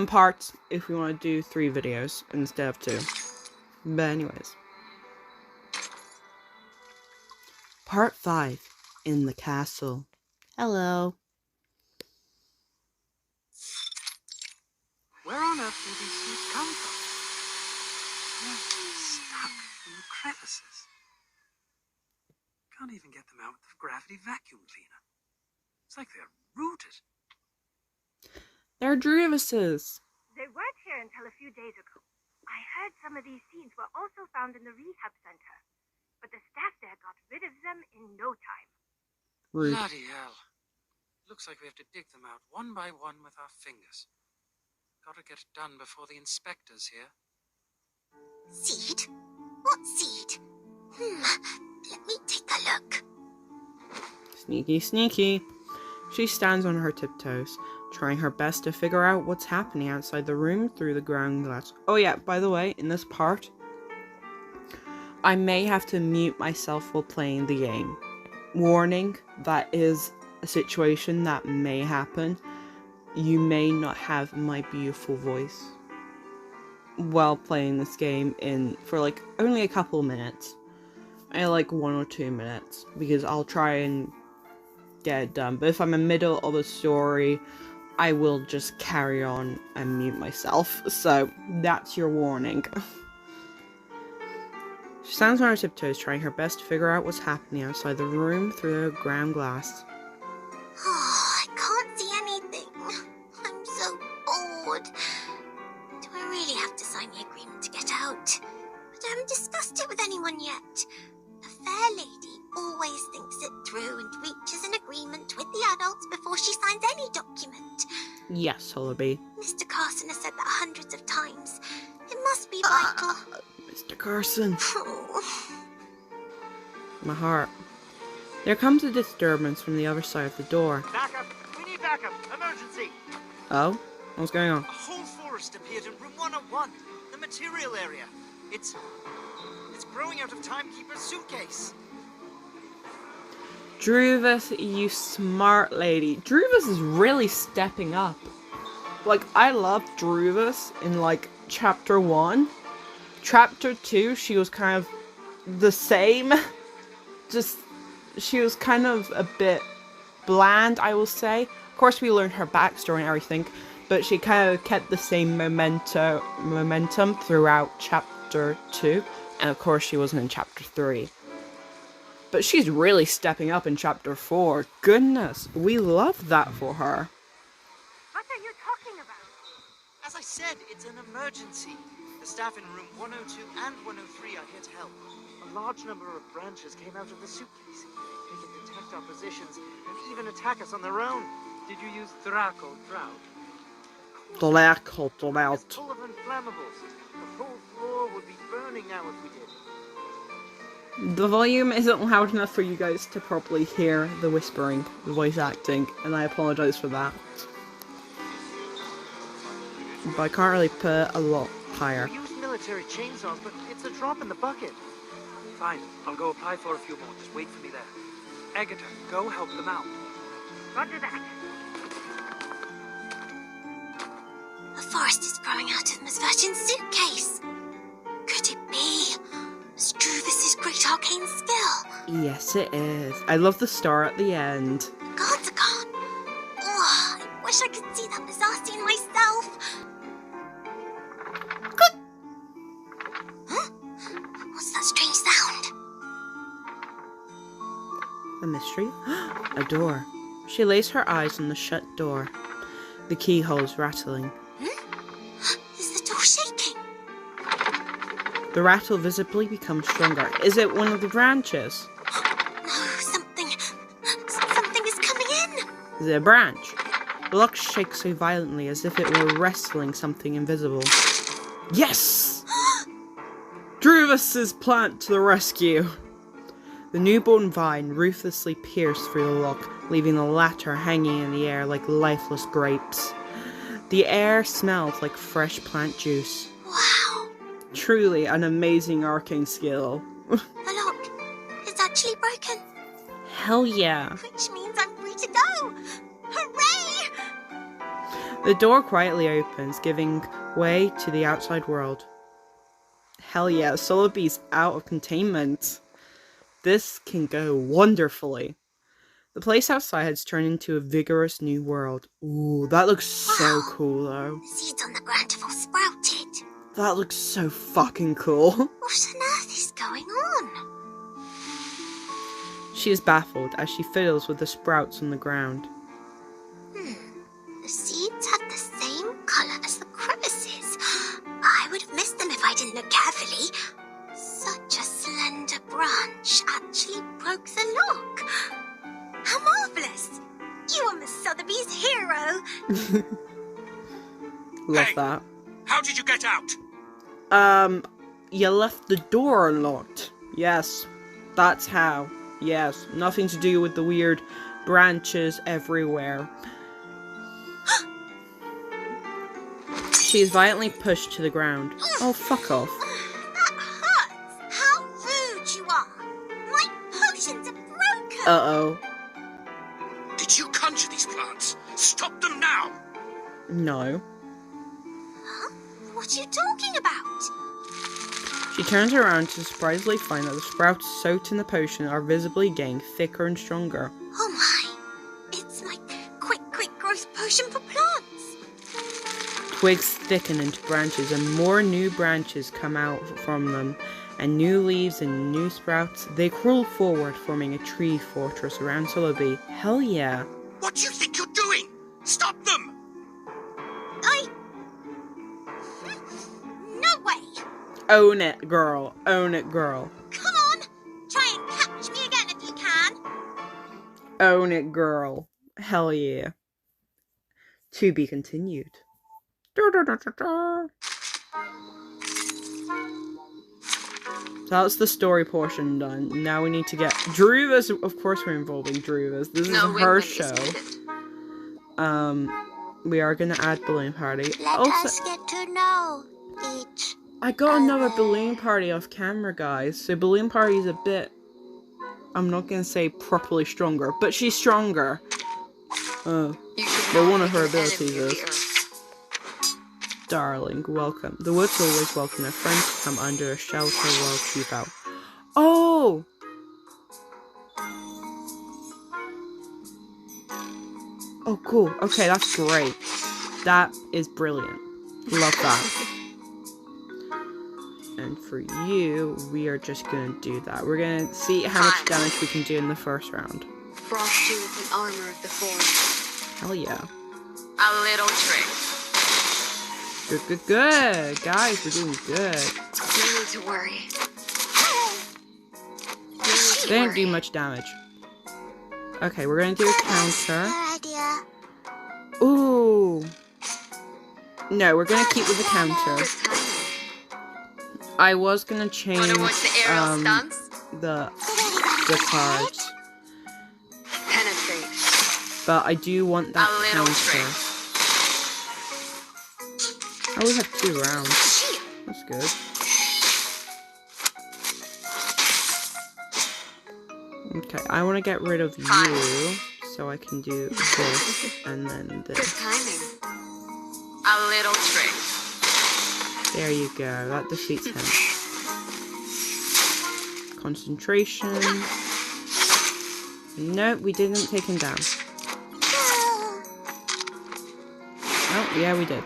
parts if we want to do 3 videos instead of 2. But anyways. Part 5, in the castle. Hello. Where on earth do these suits come from? They're stuck in the crevices. Can't even get them out with the gravity vacuum cleaner. It's like they're rooted. They're Druvises. They weren't here until a few days ago. I heard some of these seeds were also found in the rehab center, but the staff there got rid of them in no time. Rude. Bloody hell. Looks like we have to dig them out one by one with our fingers. Gotta get it done before the inspector's here. Seed? What seed? Let me take a look. Sneaky, sneaky. She stands on her tiptoes, trying her best to figure out what's happening outside the room through the ground glass. Oh yeah, by the way, in this part, I may have to mute myself while playing the game. Warning, that is a situation that may happen. You may not have my beautiful voice while playing this game for like only a couple minutes. like 1 or 2 minutes, because I'll try and get it done. But if I'm in the middle of a story, I will just carry on and mute myself. So that's your warning. She stands on her tiptoes, trying her best to figure out what's happening outside the room through the ground glass. Oh, I can't see anything. I'm so bored. Do I really have to sign the agreement to get out? But I haven't discussed it with anyone yet. A fair lady always thinks it through and reaches an agreement with the adults before she signs any document. Yes, Sotheby. Mr. Carson has said that hundreds of times. It must be vital. Mr. Carson. Oh. My heart. There comes a disturbance from the other side of the door. Backup! We need backup! Emergency! Oh? What's going on? A whole forest appeared in room 101, the material area. It's growing out of Timekeeper's suitcase. Druvis, you smart lady. Druvis is really stepping up. Like, I loved Druvis in, like, chapter 1. Chapter 2, she was kind of the same. Just, she was kind of a bit bland, I will say. Of course, we learned her backstory and everything, but she kind of kept the same momentum throughout chapter 2. And of course, she wasn't in chapter 3. But she's really stepping up in chapter 4. Goodness, we love that for her. What are you talking about? As I said, it's an emergency. The staff in room 102 and 103 are here to help. A large number of branches came out of the suitcase. They can detect our positions and even attack us on their own. Did you use Draco Drought? It's Drought. full of inflammables. The whole floor would be burning now if we did. The volume isn't loud enough for you guys to properly hear the whispering, the voice acting, and I apologise for that. But I can't really put it a lot higher. We use military chainsaws, but it's a drop in the bucket. Fine, I'll go apply for a few more. Just wait for me there. Agatha, go help them out. Roger that. A forest is growing out of Miss Virgin's suitcase. Could it be Druvis's great arcane skill? Yes, it is. I love the star at the end. The guards are gone. Oh, I wish I could see that bizarre scene myself. Huh? What's that strange sound? A mystery? A door. She lays her eyes on the shut door. The keyhole's rattling. Is the door shaking? The rattle visibly becomes stronger. Is it one of the branches? No, something is coming in. Is it a branch? The lock shakes so violently as if it were wrestling something invisible. Yes! Druvis's plant to the rescue! The newborn vine ruthlessly pierced through the lock, leaving the latter hanging in the air like lifeless grapes. The air smelled like fresh plant juice. Wow! Truly an amazing arcane skill. The lock is actually broken. Hell yeah. Which means I'm free to go. Hooray! The door quietly opens, giving way to the outside world. Hell yeah, Sotheby's out of containment. This can go wonderfully. The place outside has turned into a vigorous new world. Ooh, that looks so cool though. The seeds on the ground have all sprouted. That looks so fucking cool. What on earth is going on? She is baffled as she fiddles with the sprouts on the ground. The seeds have the same colour as the crevices. I would have missed them if I didn't look carefully. Such a slender branch actually broke the lock. How marvellous! You are Miss Sotheby's hero. Love that. How did you get out? You left the door unlocked. Yes, that's how. Yes, nothing to do with the weird branches everywhere. She is violently pushed to the ground. Oh, fuck off. That hurts. How rude you are. My potions are broken. Uh-oh. Did you conjure these plants? Stop them now! No. Huh? What are you talking about? She turns around to surprisingly find that the sprouts soaked in the potion are visibly getting thicker and stronger. Oh my! It's my quick growth potion for plants! Twigs thicken into branches and more new branches come out from them, and new leaves and new sprouts. They crawl forward, forming a tree fortress around Sotheby. Hell yeah. What do you think you're doing? Stop them! No way! Own it, girl. Own it, girl. Come on! Try and catch me again if you can! Own it, girl. Hell yeah. To be continued. So that's the story portion done. Now we need to get Druvis. Of course, we're involving Druvis. This is her show. We are gonna add balloon party. Let also, us get to know each. I got another balloon party off camera, guys. So balloon party is a bit. I'm not gonna say properly stronger, but she's stronger. But one of her abilities is. Darling, welcome. The woods always welcome their friends to come under a shelter while keep out. Oh! Oh, cool. Okay, that's great. That is brilliant. Love that. And for you, we are just gonna do that. We're gonna see how much damage we can do in the first round. Frost you with the armor of the forest. Hell yeah. A little trick. Good. Guys, we're doing good. No need to worry. They didn't do much damage. Okay, we're gonna do a counter. Idea. Ooh. No, we're gonna keep with the counter. I was gonna change the cards. Penetrate. But I do want that counter. Oh, we have 2 rounds. That's good. Okay, I want to get rid of you, so I can do this, and then this. Good timing. A little trick. There you go, that defeats him. Concentration. Nope, we didn't take him down. Oh, yeah, we did.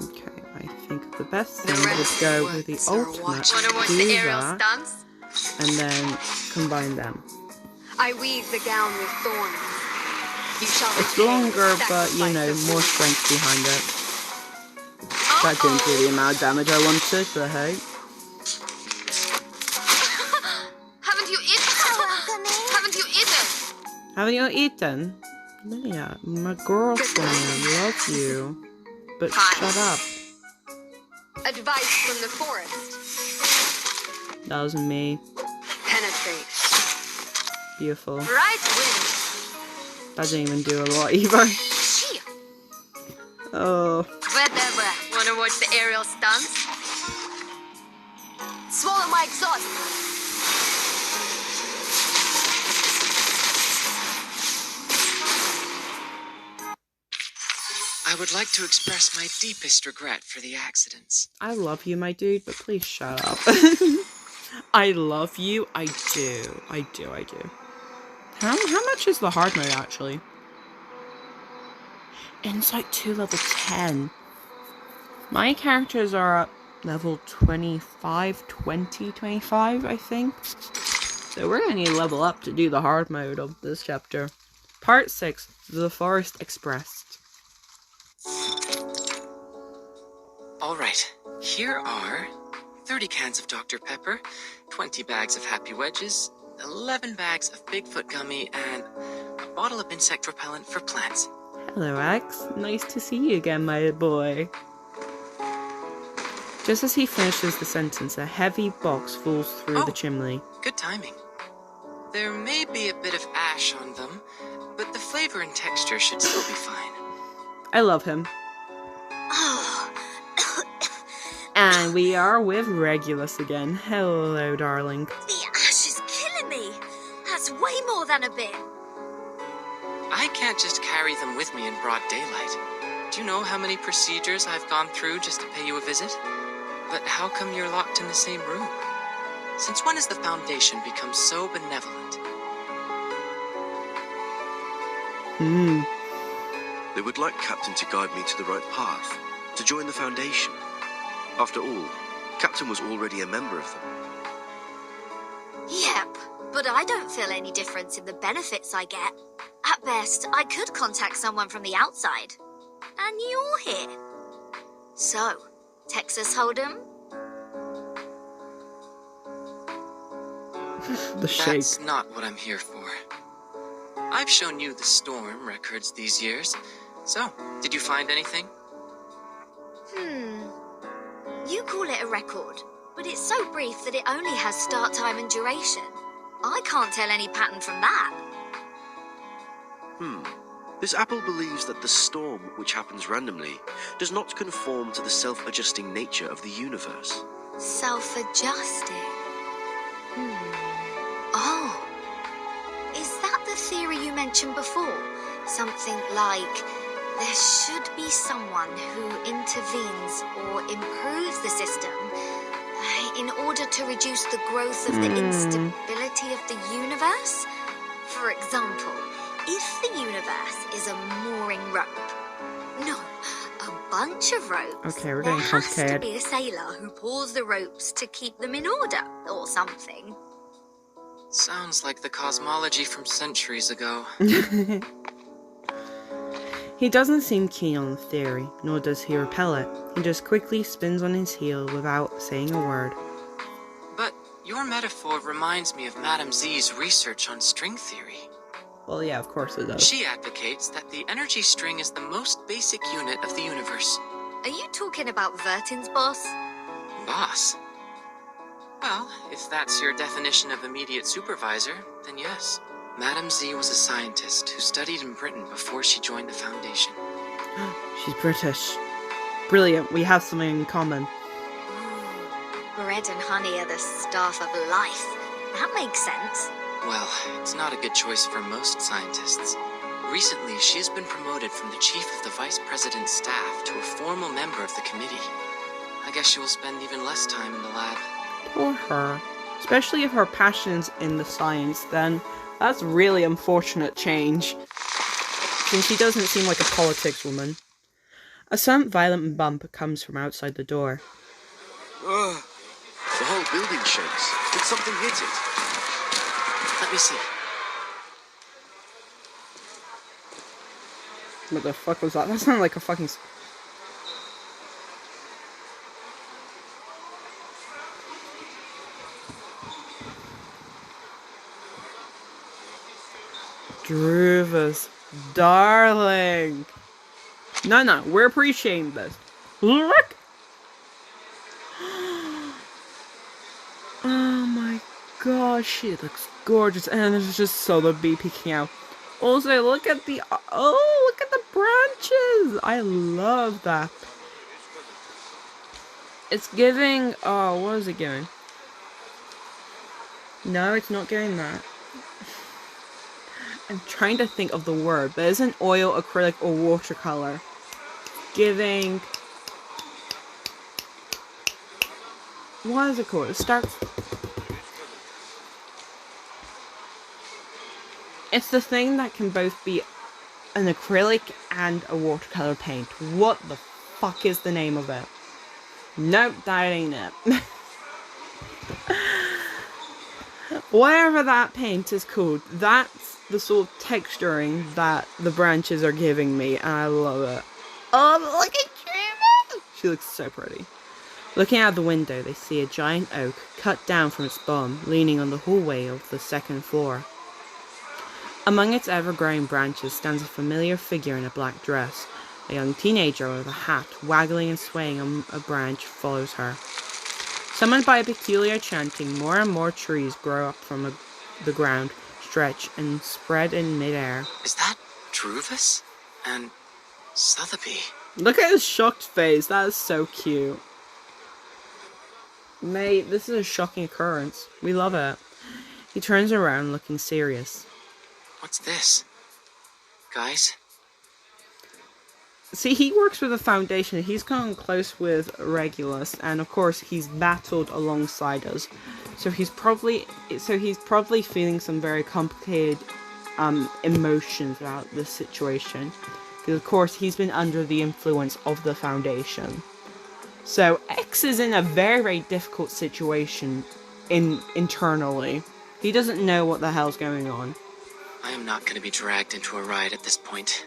Okay, I think the best thing would go with the ultimate, do that, and then combine them. I weave the gown with thorns. You shall It's longer, but you know, more strength behind it. That didn't do the amount of damage I wanted, but hey. Haven't you eaten? Haven't you eaten? Haven't you eaten? Lilia, my girlfriend, love you. But shut up. Advice from the forest. That was me. Penetrate. Beautiful. Right wind. That didn't even do a lot either. Oh. Whatever. Wanna watch the aerial stunts? Swallow my exhaust. I would like to express my deepest regret for the accidents. I love you, my dude, but please shut up. I love you. I do. I do. How much is the hard mode, actually? Insight 2, level 10. My characters are at level 25, 25, I think. So we're going to need to level up to do the hard mode of this chapter. Part 6, The Forest Expressed. Alright, here are 30 cans of Dr. Pepper, 20 bags of Happy Wedges, 11 bags of Bigfoot gummy, and a bottle of insect repellent for plants. Hello, Axe. Nice to see you again, my boy. Just as he finishes the sentence, a heavy box falls through the chimney. Good timing. There may be a bit of ash on them, but the flavor and texture should still be fine. I love him. And we are with Regulus again. Hello, darling. The ash is killing me. That's way more than a bit. I can't just carry them with me in broad daylight. Do you know how many procedures I've gone through just to pay you a visit? But how come you're locked in the same room? Since when has the Foundation become so benevolent? They would like Captain to guide me to the right path, to join the Foundation. After all, Captain was already a member of them. Yep, but I don't feel any difference in the benefits I get. At best, I could contact someone from the outside. And you're here. So, Texas Hold'em? The shape. That's not what I'm here for. I've shown you the storm records these years. So, did you find anything? You call it a record, but it's so brief that it only has start time and duration. I can't tell any pattern from that. This apple believes that the storm, which happens randomly, does not conform to the self-adjusting nature of the universe. Self-adjusting? Oh. Is that the theory you mentioned before? Something like, there should be someone who intervenes or improves the system in order to reduce the growth of the instability of the universe? For example, if the universe is a mooring rope, no, a bunch of ropes, Okay, we're there getting has to complicated. be a sailor who pulls the ropes to keep them in order, or something. Sounds like the cosmology from centuries ago. He doesn't seem keen on the theory, nor does he repel it. He just quickly spins on his heel without saying a word. But your metaphor reminds me of Madame Z's research on string theory. Well, yeah, of course it does. She advocates that the energy string is the most basic unit of the universe. Are you talking about Vertin's boss? Boss? Well, if that's your definition of immediate supervisor, then yes. Madame Z was a scientist who studied in Britain before she joined the Foundation. She's British. Brilliant, we have something in common. Bread and honey are the staff of life. That makes sense. Well, it's not a good choice for most scientists. Recently, she has been promoted from the chief of the vice president's staff to a formal member of the committee. I guess she will spend even less time in the lab. Poor her. Especially if her passion's in the science, then that's really unfortunate change. Since she doesn't seem like a politics woman. A sudden violent bump comes from outside the door. Ugh. The whole building shakes. Did something hit it? Let me see. What the fuck was that? That sounded like a fucking... Druvis, darling. No, we're appreciating this. Look. Oh my gosh, she looks gorgeous, and there's just Sotheby peeking out. Also, look at the look at the branches. I love that. It's giving. Oh, what is it giving? No, it's not giving that. I'm trying to think of the word, but it isn't oil, acrylic, or watercolor. Giving... What is it called? It starts... It's the thing that can both be an acrylic and a watercolor paint. What the fuck is the name of it? Nope, that ain't it. Whatever that paint is called, that's the sort of texturing that the branches are giving me, and I love it. Oh, look at Druvis! She looks so pretty. Looking out the window, they see a giant oak cut down from its bottom, leaning on the hallway of the second floor. Among its ever-growing branches stands a familiar figure in a black dress. A young teenager with a hat, waggling and swaying on a branch, follows her. Summoned by a peculiar chanting, more and more trees grow up from the ground, stretch, and spread in midair. Is that Druvis? And Sotheby? Look at his shocked face. That is so cute. Mate, this is a shocking occurrence. We love it. He turns around looking serious. What's this? Guys? See, he works with the Foundation. He's gotten close with Regulus, and of course, he's battled alongside us. So he's probably feeling some very complicated emotions about this situation. Because of course, he's been under the influence of the Foundation. So X is in a very, very difficult situation internally. He doesn't know what the hell's going on. I am not going to be dragged into a ride at this point.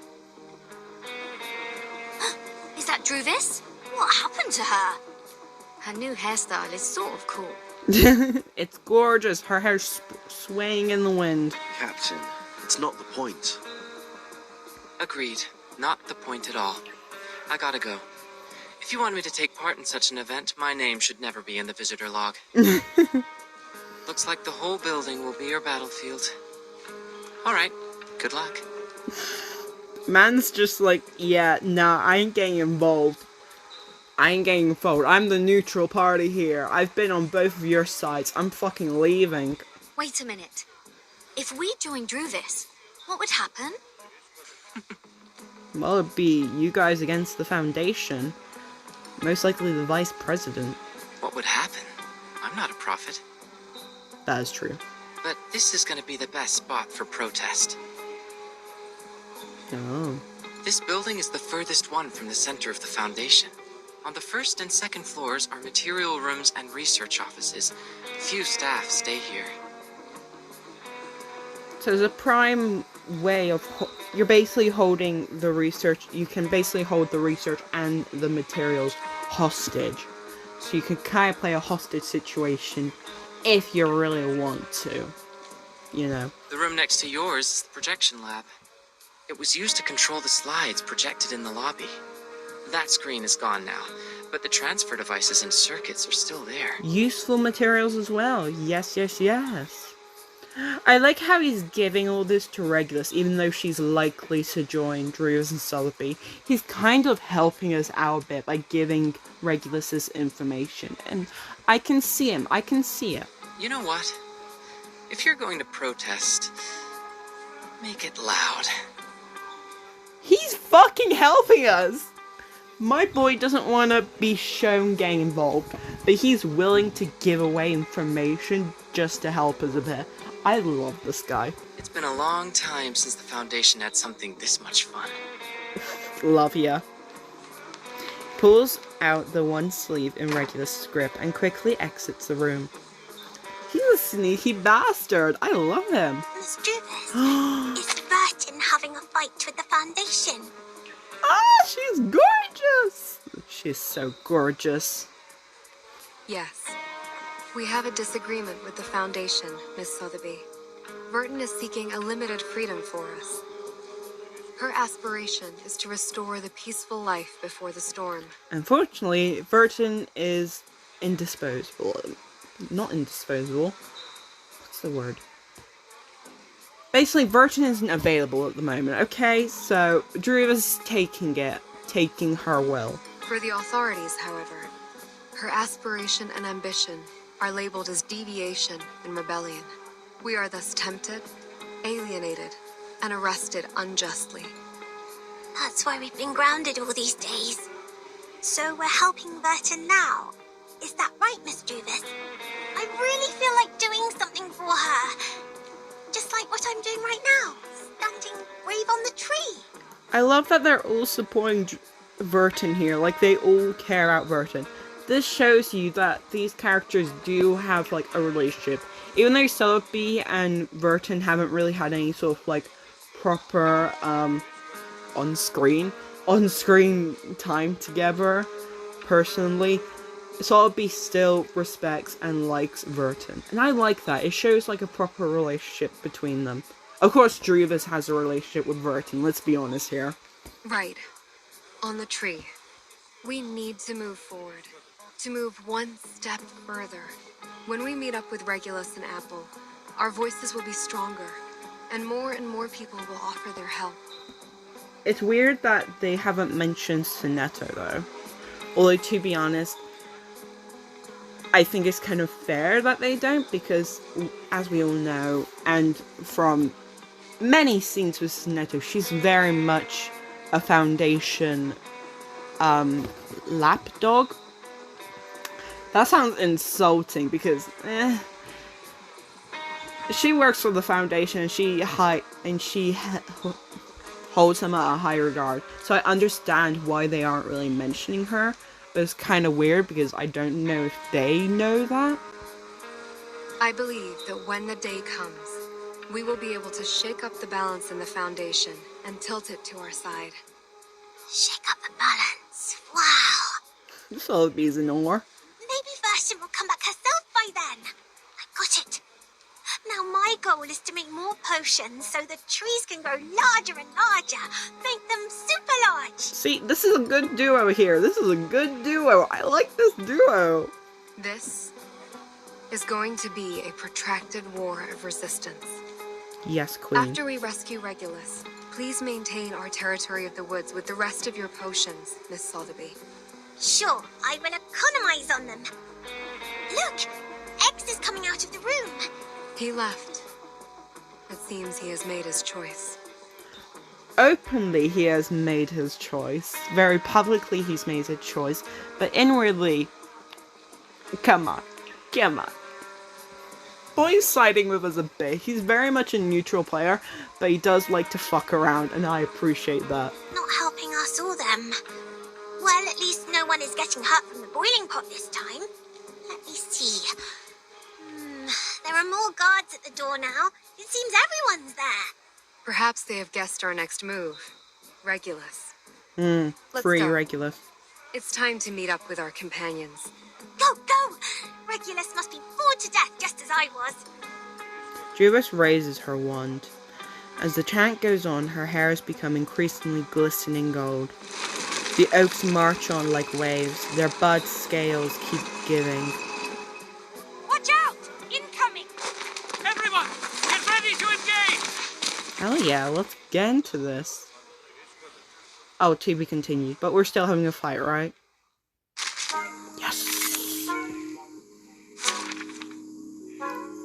Is that Druvis? What happened to her? Her new hairstyle is sort of cool. It's gorgeous. Her hair's swaying in the wind. Captain, it's not the point. Agreed. Not the point at all. I gotta go. If you want me to take part in such an event, my name should never be in the visitor log. Looks like the whole building will be your battlefield. Alright, good luck. Man's just like, yeah, nah, I ain't getting involved. I'm the neutral party here. I've been on both of your sides. I'm fucking leaving. Wait a minute. If we joined Druvis, what would happen? Well, it'd be you guys against the Foundation. Most likely the Vice President. What would happen? I'm not a prophet. That is true. But this is gonna be the best spot for protest. Oh. This building is the furthest one from the center of the Foundation. On the first and second floors are material rooms and research offices. Few staff stay here. So there's a prime way of... you're basically holding the research... You can basically hold the research and the materials hostage. So you can kind of play a hostage situation if you really want to. You know. The room next to yours is the projection lab. It was used to control the slides projected in the lobby. That screen is gone now, but the transfer devices and circuits are still there. Useful materials as well. Yes, yes, yes. I like how he's giving all this to Regulus, even though she's likely to join Druvis and Sotheby. He's kind of helping us out a bit by giving Regulus this information. And I can see him. I can see it. You know what? If you're going to protest, make it loud. He's fucking helping us! My boy doesn't want to be shown getting involved, but he's willing to give away information just to help us a bit. I love this guy. It's been a long time since the Foundation had something this much fun. Love ya. Pulls out the one sleeve in Regulus' grip and quickly exits the room. He's a sneaky bastard. I love him. Miss Druvis, is Burton having a fight with the Foundation? Ah, she's gorgeous! She's so gorgeous. Yes. We have a disagreement with the Foundation, Miss Sotheby. Burton is seeking a limited freedom for us. Her aspiration is to restore the peaceful life before the storm. Unfortunately, Burton is indisposable. Not indisposable. What's the word? Basically, Burton isn't available at the moment, okay? So, Druvis is taking her will. For the authorities, however, her aspiration and ambition are labeled as deviation and rebellion. We are thus tempted, alienated, and arrested unjustly. That's why we've been grounded all these days. So we're helping Burton now. Is that right, Miss Druvis? I really feel like doing something for her. Just like what I'm doing right now, standing brave on the tree. I love that they're all supporting Burton here, like they all care about Burton. This shows you that these characters do have like a relationship. Even though Sotheby and Burton haven't really had any sort of like proper on-screen time together, personally, Sotheby still respects and likes Burton. And I like that. It shows like a proper relationship between them. Of course, Druvis has a relationship with Burton, let's be honest here. Right. On the tree. We need to move forward. To move one step further. When we meet up with Regulus and Apple, our voices will be stronger, and more people will offer their help. It's weird that they haven't mentioned Sonetto though. Although, to be honest, I think it's kind of fair that they don't, because as we all know, and from many scenes with Sonetto, she's very much a Foundation lapdog. That sounds insulting because she works for the Foundation and she holds him at a high regard. So I understand why they aren't really mentioning her. But it's kind of weird because I don't know if they know that. I believe that when the day comes, we will be able to shake up the balance in the Foundation and tilt it to our side. Shake up the balance. Wow. Sotheby's in ore. Maybe Version will come back herself by then. I got it. Now my goal is to make more potions so the trees can grow larger and larger. Make them super large. See, this is a good duo here. This is a good duo. I like this duo. This is going to be a protracted war of resistance. Yes, Queen. After we rescue Regulus, please maintain our territory of the woods with the rest of your potions, Miss Sotheby. Sure, I will economize on them. Look, X is coming out of the room. He left. It seems he has made his choice. Openly, he has made his choice. Very publicly, he's made his choice. But inwardly, come on. Come on. Boy's siding with us a bit. He's very much a neutral player, but he does like to fuck around, and I appreciate that. Not helping us or them. Well, at least no one is getting hurt from the boiling pot this time. Let me see. There are more guards at the door now. It seems everyone's there. Perhaps they have guessed our next move. Regulus. Free go. Regulus. It's time to meet up with our companions. Go, go! Regulus must be bored to death just as I was. Druvis raises her wand. As the chant goes on, her hair has become increasingly glistening gold. The oaks march on like waves. Their bud scales keep giving. Watch out! Incoming! Everyone, get ready to engage! Hell yeah, let's get into this. Oh, to be continued. But we're still having a fight, right? Yes!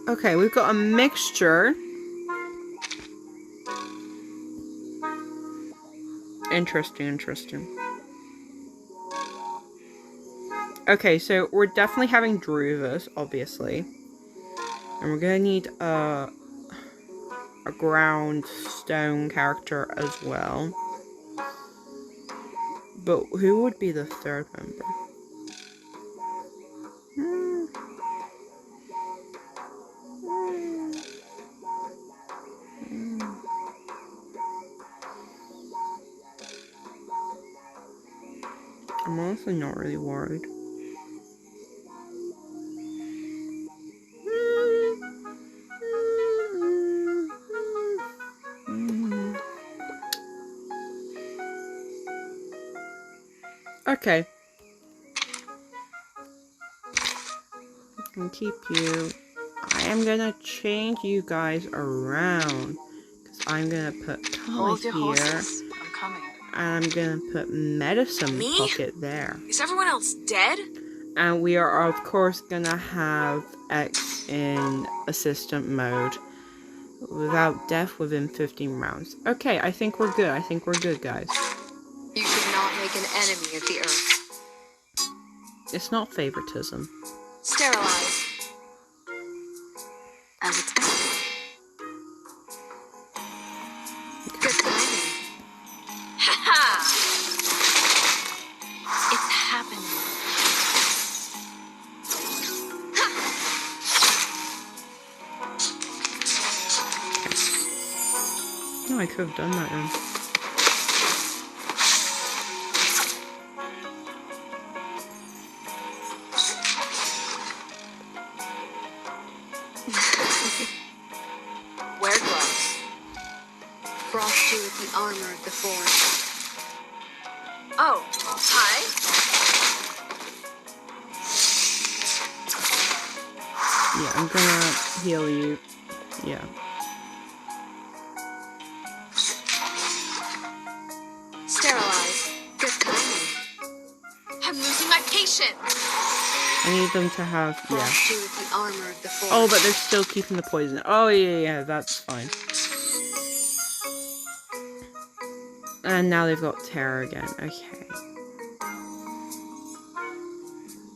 Okay, we've got a mixture. Interesting. Okay, so we're definitely having Druvis, obviously. And we're gonna need a ground stone character as well. But who would be the third member? I'm honestly not really worried. Okay. I can keep you. I am gonna change you guys around. Because I'm gonna put Kali Hold your here. horses. I'm coming. And I'm gonna put Medicine Me? Pocket there. Is everyone else dead? And we are, of course, gonna have X in assistant mode. Without death within 15 rounds. Okay, I think we're good. Guys. You should not make an enemy of the earth. It's not favoritism. Sterilize. As expected. Good timing. Ha-ha! It's happening. No, I could have done that then. Wear gloves. Frost you with the armor of the forge. Oh, hi. Yeah, I'm gonna heal you. Yeah. Sterilize. Good timing. I'm losing my patience. I need them to have, yeah. Frost you with the armor of the forge. Oh, but they're still keeping the poison. Oh, yeah, that's fine. And now they've got terror again. Okay.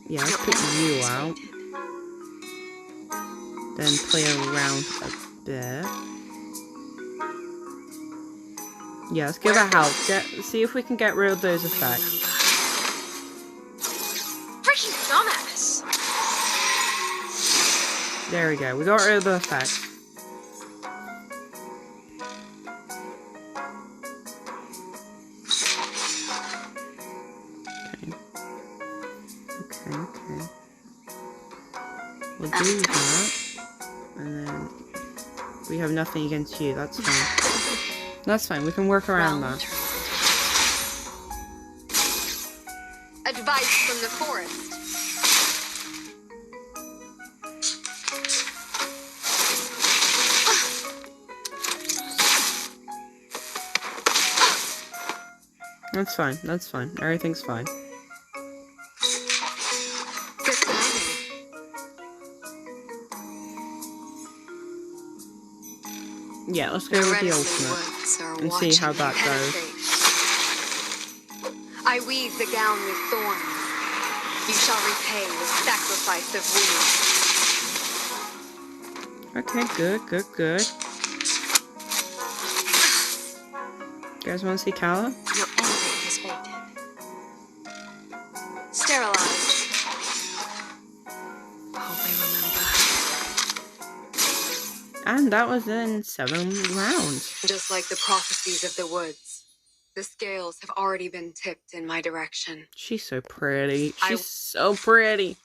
Yeah, let's put you out. Then play around a bit. Yeah, let's give it help. See if we can get rid of those effects. Freaking dumbass! There we go. We got rid of the effects. Okay. We'll do that. And then we have nothing against you. That's fine. That's fine. We can work around that. Advice from the forest. That's fine. That's fine. Everything's fine. Good timing. Yeah, let's go with the ultimate and see how that goes. I weave the gown with thorns. You shall repay with sacrifice of wounds. Okay, good. You guys want to see Kala? Your envy has faded. Sterilized. Hope I remember. And that was in 7 rounds. Just like the prophecies of the woods, the scales have already been tipped in my direction. She's so pretty. She's so pretty.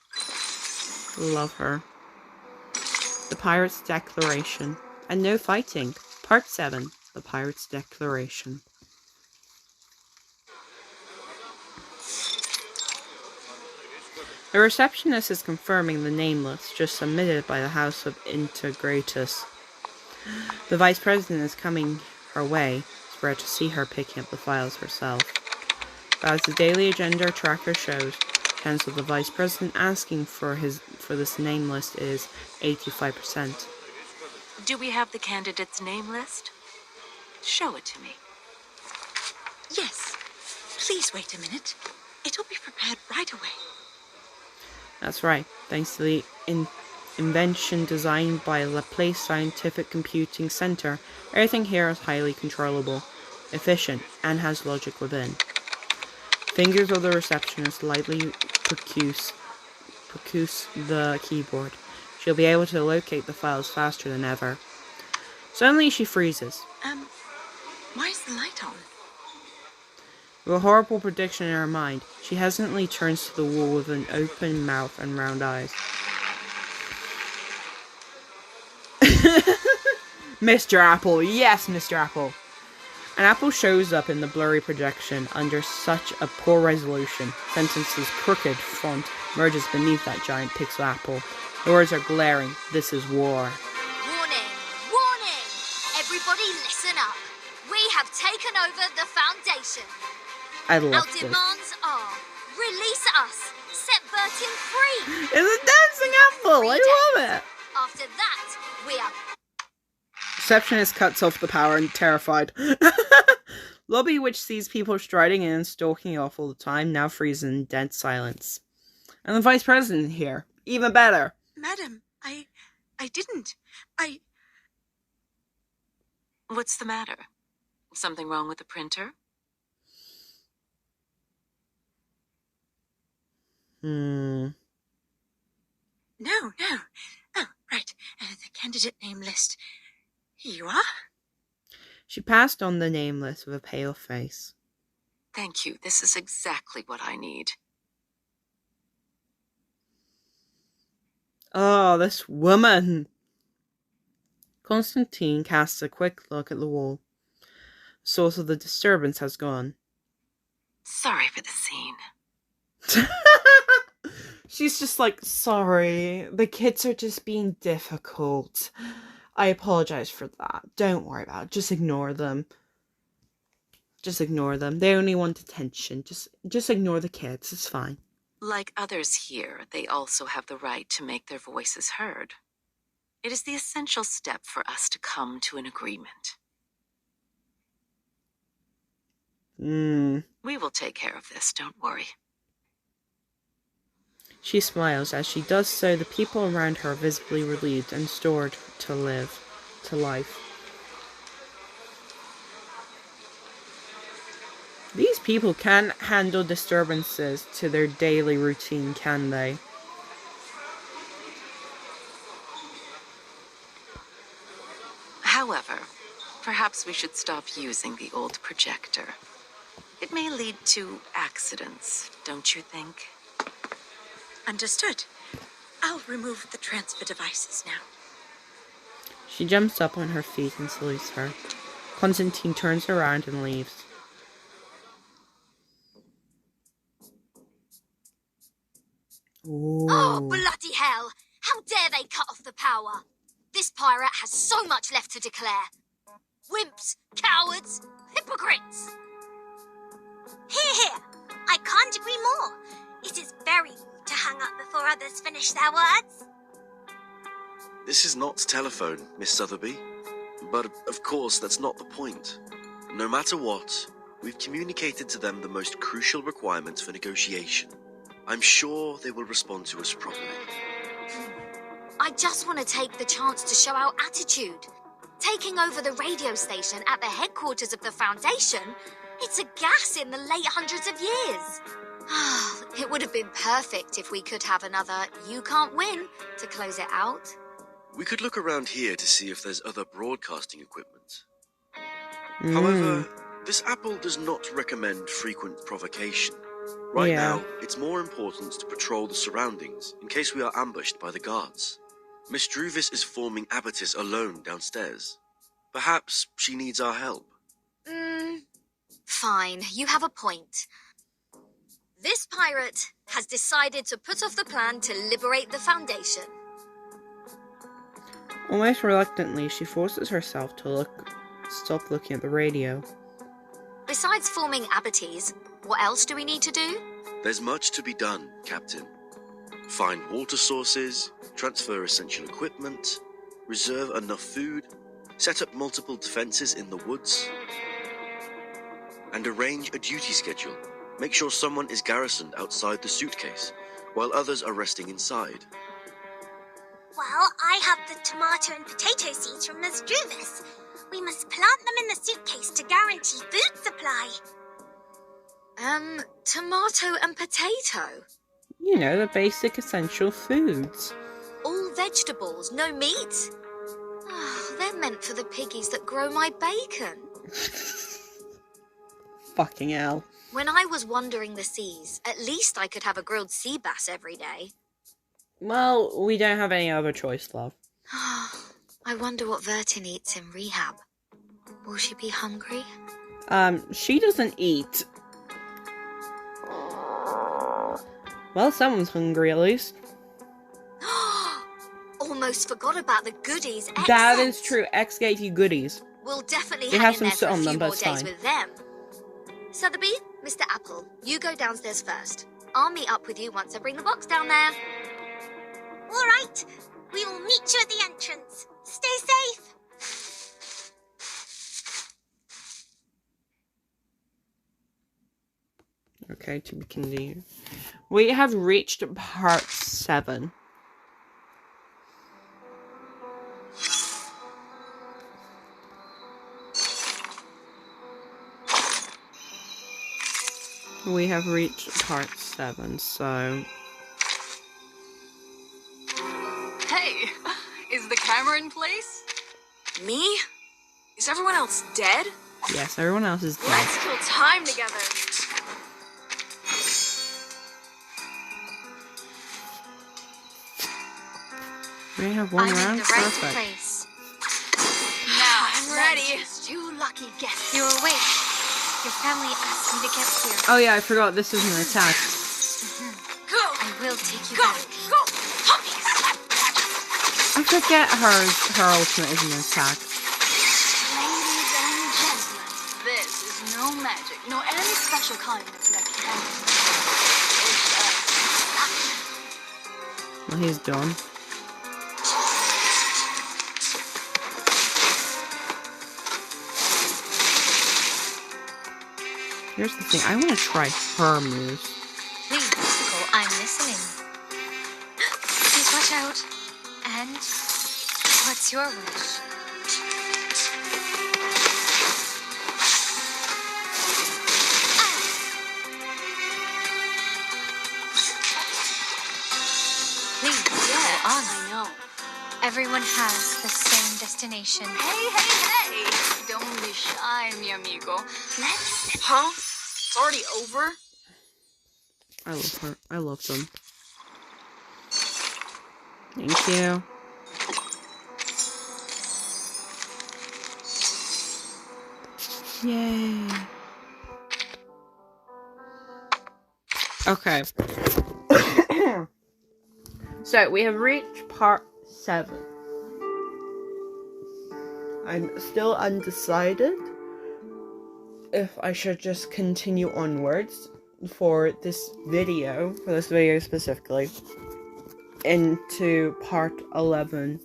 Love her. The Pirate's Declaration. And no fighting. Part 7. The Pirate's Declaration. The receptionist is confirming the name list just submitted by the House of Integratus. The Vice President is coming her way for her to see her picking up the files herself. But as the daily agenda tracker shows, chance of the Vice President asking for this name list is 85%. Do we have the candidate's name list? Show it to me. Yes. Please wait a minute. It'll be prepared right away. That's right. Thanks to the invention designed by Laplace Scientific Computing Center, everything here is highly controllable, efficient, and has logic within. Fingers of the receptionist lightly percuss the keyboard. She'll be able to locate the files faster than ever. Suddenly she freezes. Why is the light on? With a horrible prediction in her mind, she hesitantly turns to the wall with an open mouth and round eyes. Mr. Apple, yes, Mr. Apple. An apple shows up in the blurry projection under such a poor resolution. Sentence's crooked font merges beneath that giant pixel apple. The words are glaring. This is war. Warning! Warning! Everybody listen up. We have taken over the Foundation. I love Our this. demands are release us, set Burton free. It's a dancing apple! I love it! After that, we are... Receptionist cuts off the power and terrified. Lobby, which sees people striding in and stalking off all the time, now freezes in dead silence. And the Vice President here. Even better. Madam, I didn't. What's the matter? Something wrong with the printer? No. Oh, right. The candidate name list. Here you are. She passed on the name list with a pale face. Thank you. This is exactly what I need. Oh, this woman. Constantine casts a quick look at the wall. The source of the disturbance has gone. Sorry for the scene. She's just like, sorry, the kids are just being difficult. I apologize for that. Don't worry about it. Just ignore them. Just ignore them. They only want attention. Just ignore the kids. It's fine. Like others here, they also have the right to make their voices heard. It is the essential step for us to come to an agreement. We will take care of this, don't worry. She smiles. As she does so, the people around her are visibly relieved and restored to life. These people can't handle disturbances to their daily routine, can they? However, perhaps we should stop using the old projector. It may lead to accidents, don't you think? Understood. I'll remove the transfer devices now. She jumps up on her feet and salutes her. Constantine turns around and leaves. Ooh. Oh, bloody hell! How dare they cut off the power? This pirate has so much left to declare. Wimps, cowards, hypocrites! Hear, hear! I can't agree more. It is very rude to hang up before others finish their words. This is not telephone, Miss Sotheby. But, of course, that's not the point. No matter what, we've communicated to them the most crucial requirements for negotiation. I'm sure they will respond to us properly. I just want to take the chance to show our attitude. Taking over the radio station at the headquarters of the Foundation, it's a gas in the late hundreds of years. It would have been perfect if we could have another "you can't win" to close it out. We could look around here to see if there's other broadcasting equipment. However, this apple does not recommend frequent provocation. Right now, it's more important to patrol the surroundings in case we are ambushed by the guards. Miss Druvis is forming abatis alone downstairs. Perhaps she needs our help. Fine, you have a point. This pirate has decided to put off the plan to liberate the Foundation. Almost reluctantly, she forces herself to stop looking at the radio. Besides forming abatis, what else do we need to do? There's much to be done, Captain. Find water sources, transfer essential equipment, reserve enough food, set up multiple defenses in the woods, and arrange a duty schedule. Make sure someone is garrisoned outside the suitcase, while others are resting inside. Well, I have the tomato and potato seeds from Miss Druvis. We must plant them in the suitcase to guarantee food supply. Tomato and potato? You know, the basic essential foods. All vegetables, no meat? Oh, they're meant for the piggies that grow my bacon. Fucking hell. When I was wandering the seas, at least I could have a grilled sea bass every day. Well, we don't have any other choice, love. I wonder what Vertin eats in rehab. Will she be hungry? She doesn't eat. Well, someone's hungry at least. Almost forgot about the goodies. That is true. X gave you goodies. We'll definitely They hang have in there some for a soot on few them, but more it's days fine. with them. Sotheby, Mr. Apple, you go downstairs first. I'll meet up with you once I bring the box down there. All right. We will meet you at the entrance. Stay safe. Okay, to be continued. We have reached part 7. We have reached part 7, so... Hey, is the camera in place? Me? Is everyone else dead? Yes, everyone else is dead. Let's kill time together. We have one I'm round. in the right Perfect. place. Now I'm ready. You lucky guess. You're awake. Your family asked me to get here. Oh yeah, I forgot this is an attack. Go! I will take you back. Go! Puppies! I forget her ultimate is an attack. Ladies and gentlemen, this is no magic, nor any special kind of mechanic. Well, he's done. Here's the thing. I want to try her moves. Please, Mystical, I'm listening. Please watch out. And what's your wish? Please, Yes, go on. I know. Everyone has the same destination. Hey! Don't be shy, mi amigo. Let's... Huh? It's already over? I love her. I love them. Thank you. Yay. Okay. So, we have reached part 7. I'm still undecided if I should just continue onwards for this video specifically, into part 11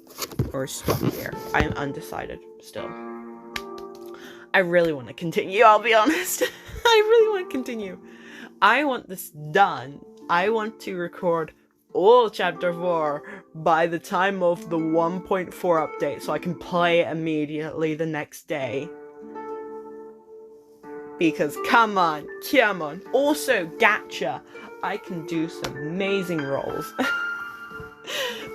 or stop here. I'm undecided still. I really want to continue, I'll be honest. I really want to continue. I want this done. I want to record all chapter 4 by the time of the 1.4 update so I can play it immediately the next day. Because come on. Also, gacha. I can do some amazing rolls.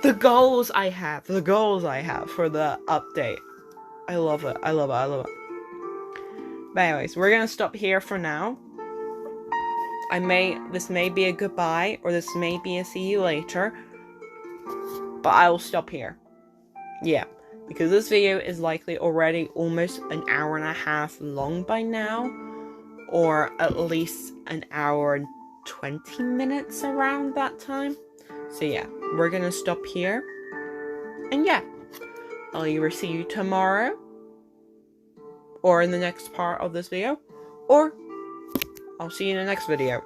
The goals I have for the update. I love it. But anyways, we're gonna stop here for now. This may be a goodbye, or this may be a see you later. But I will stop here. Yeah, because this video is likely already almost an hour and a half long by now. Or at least an hour and 20 minutes around that time. So yeah, we're gonna stop here. And yeah, I'll either see you tomorrow, or in the next part of this video, or I'll see you in the next video.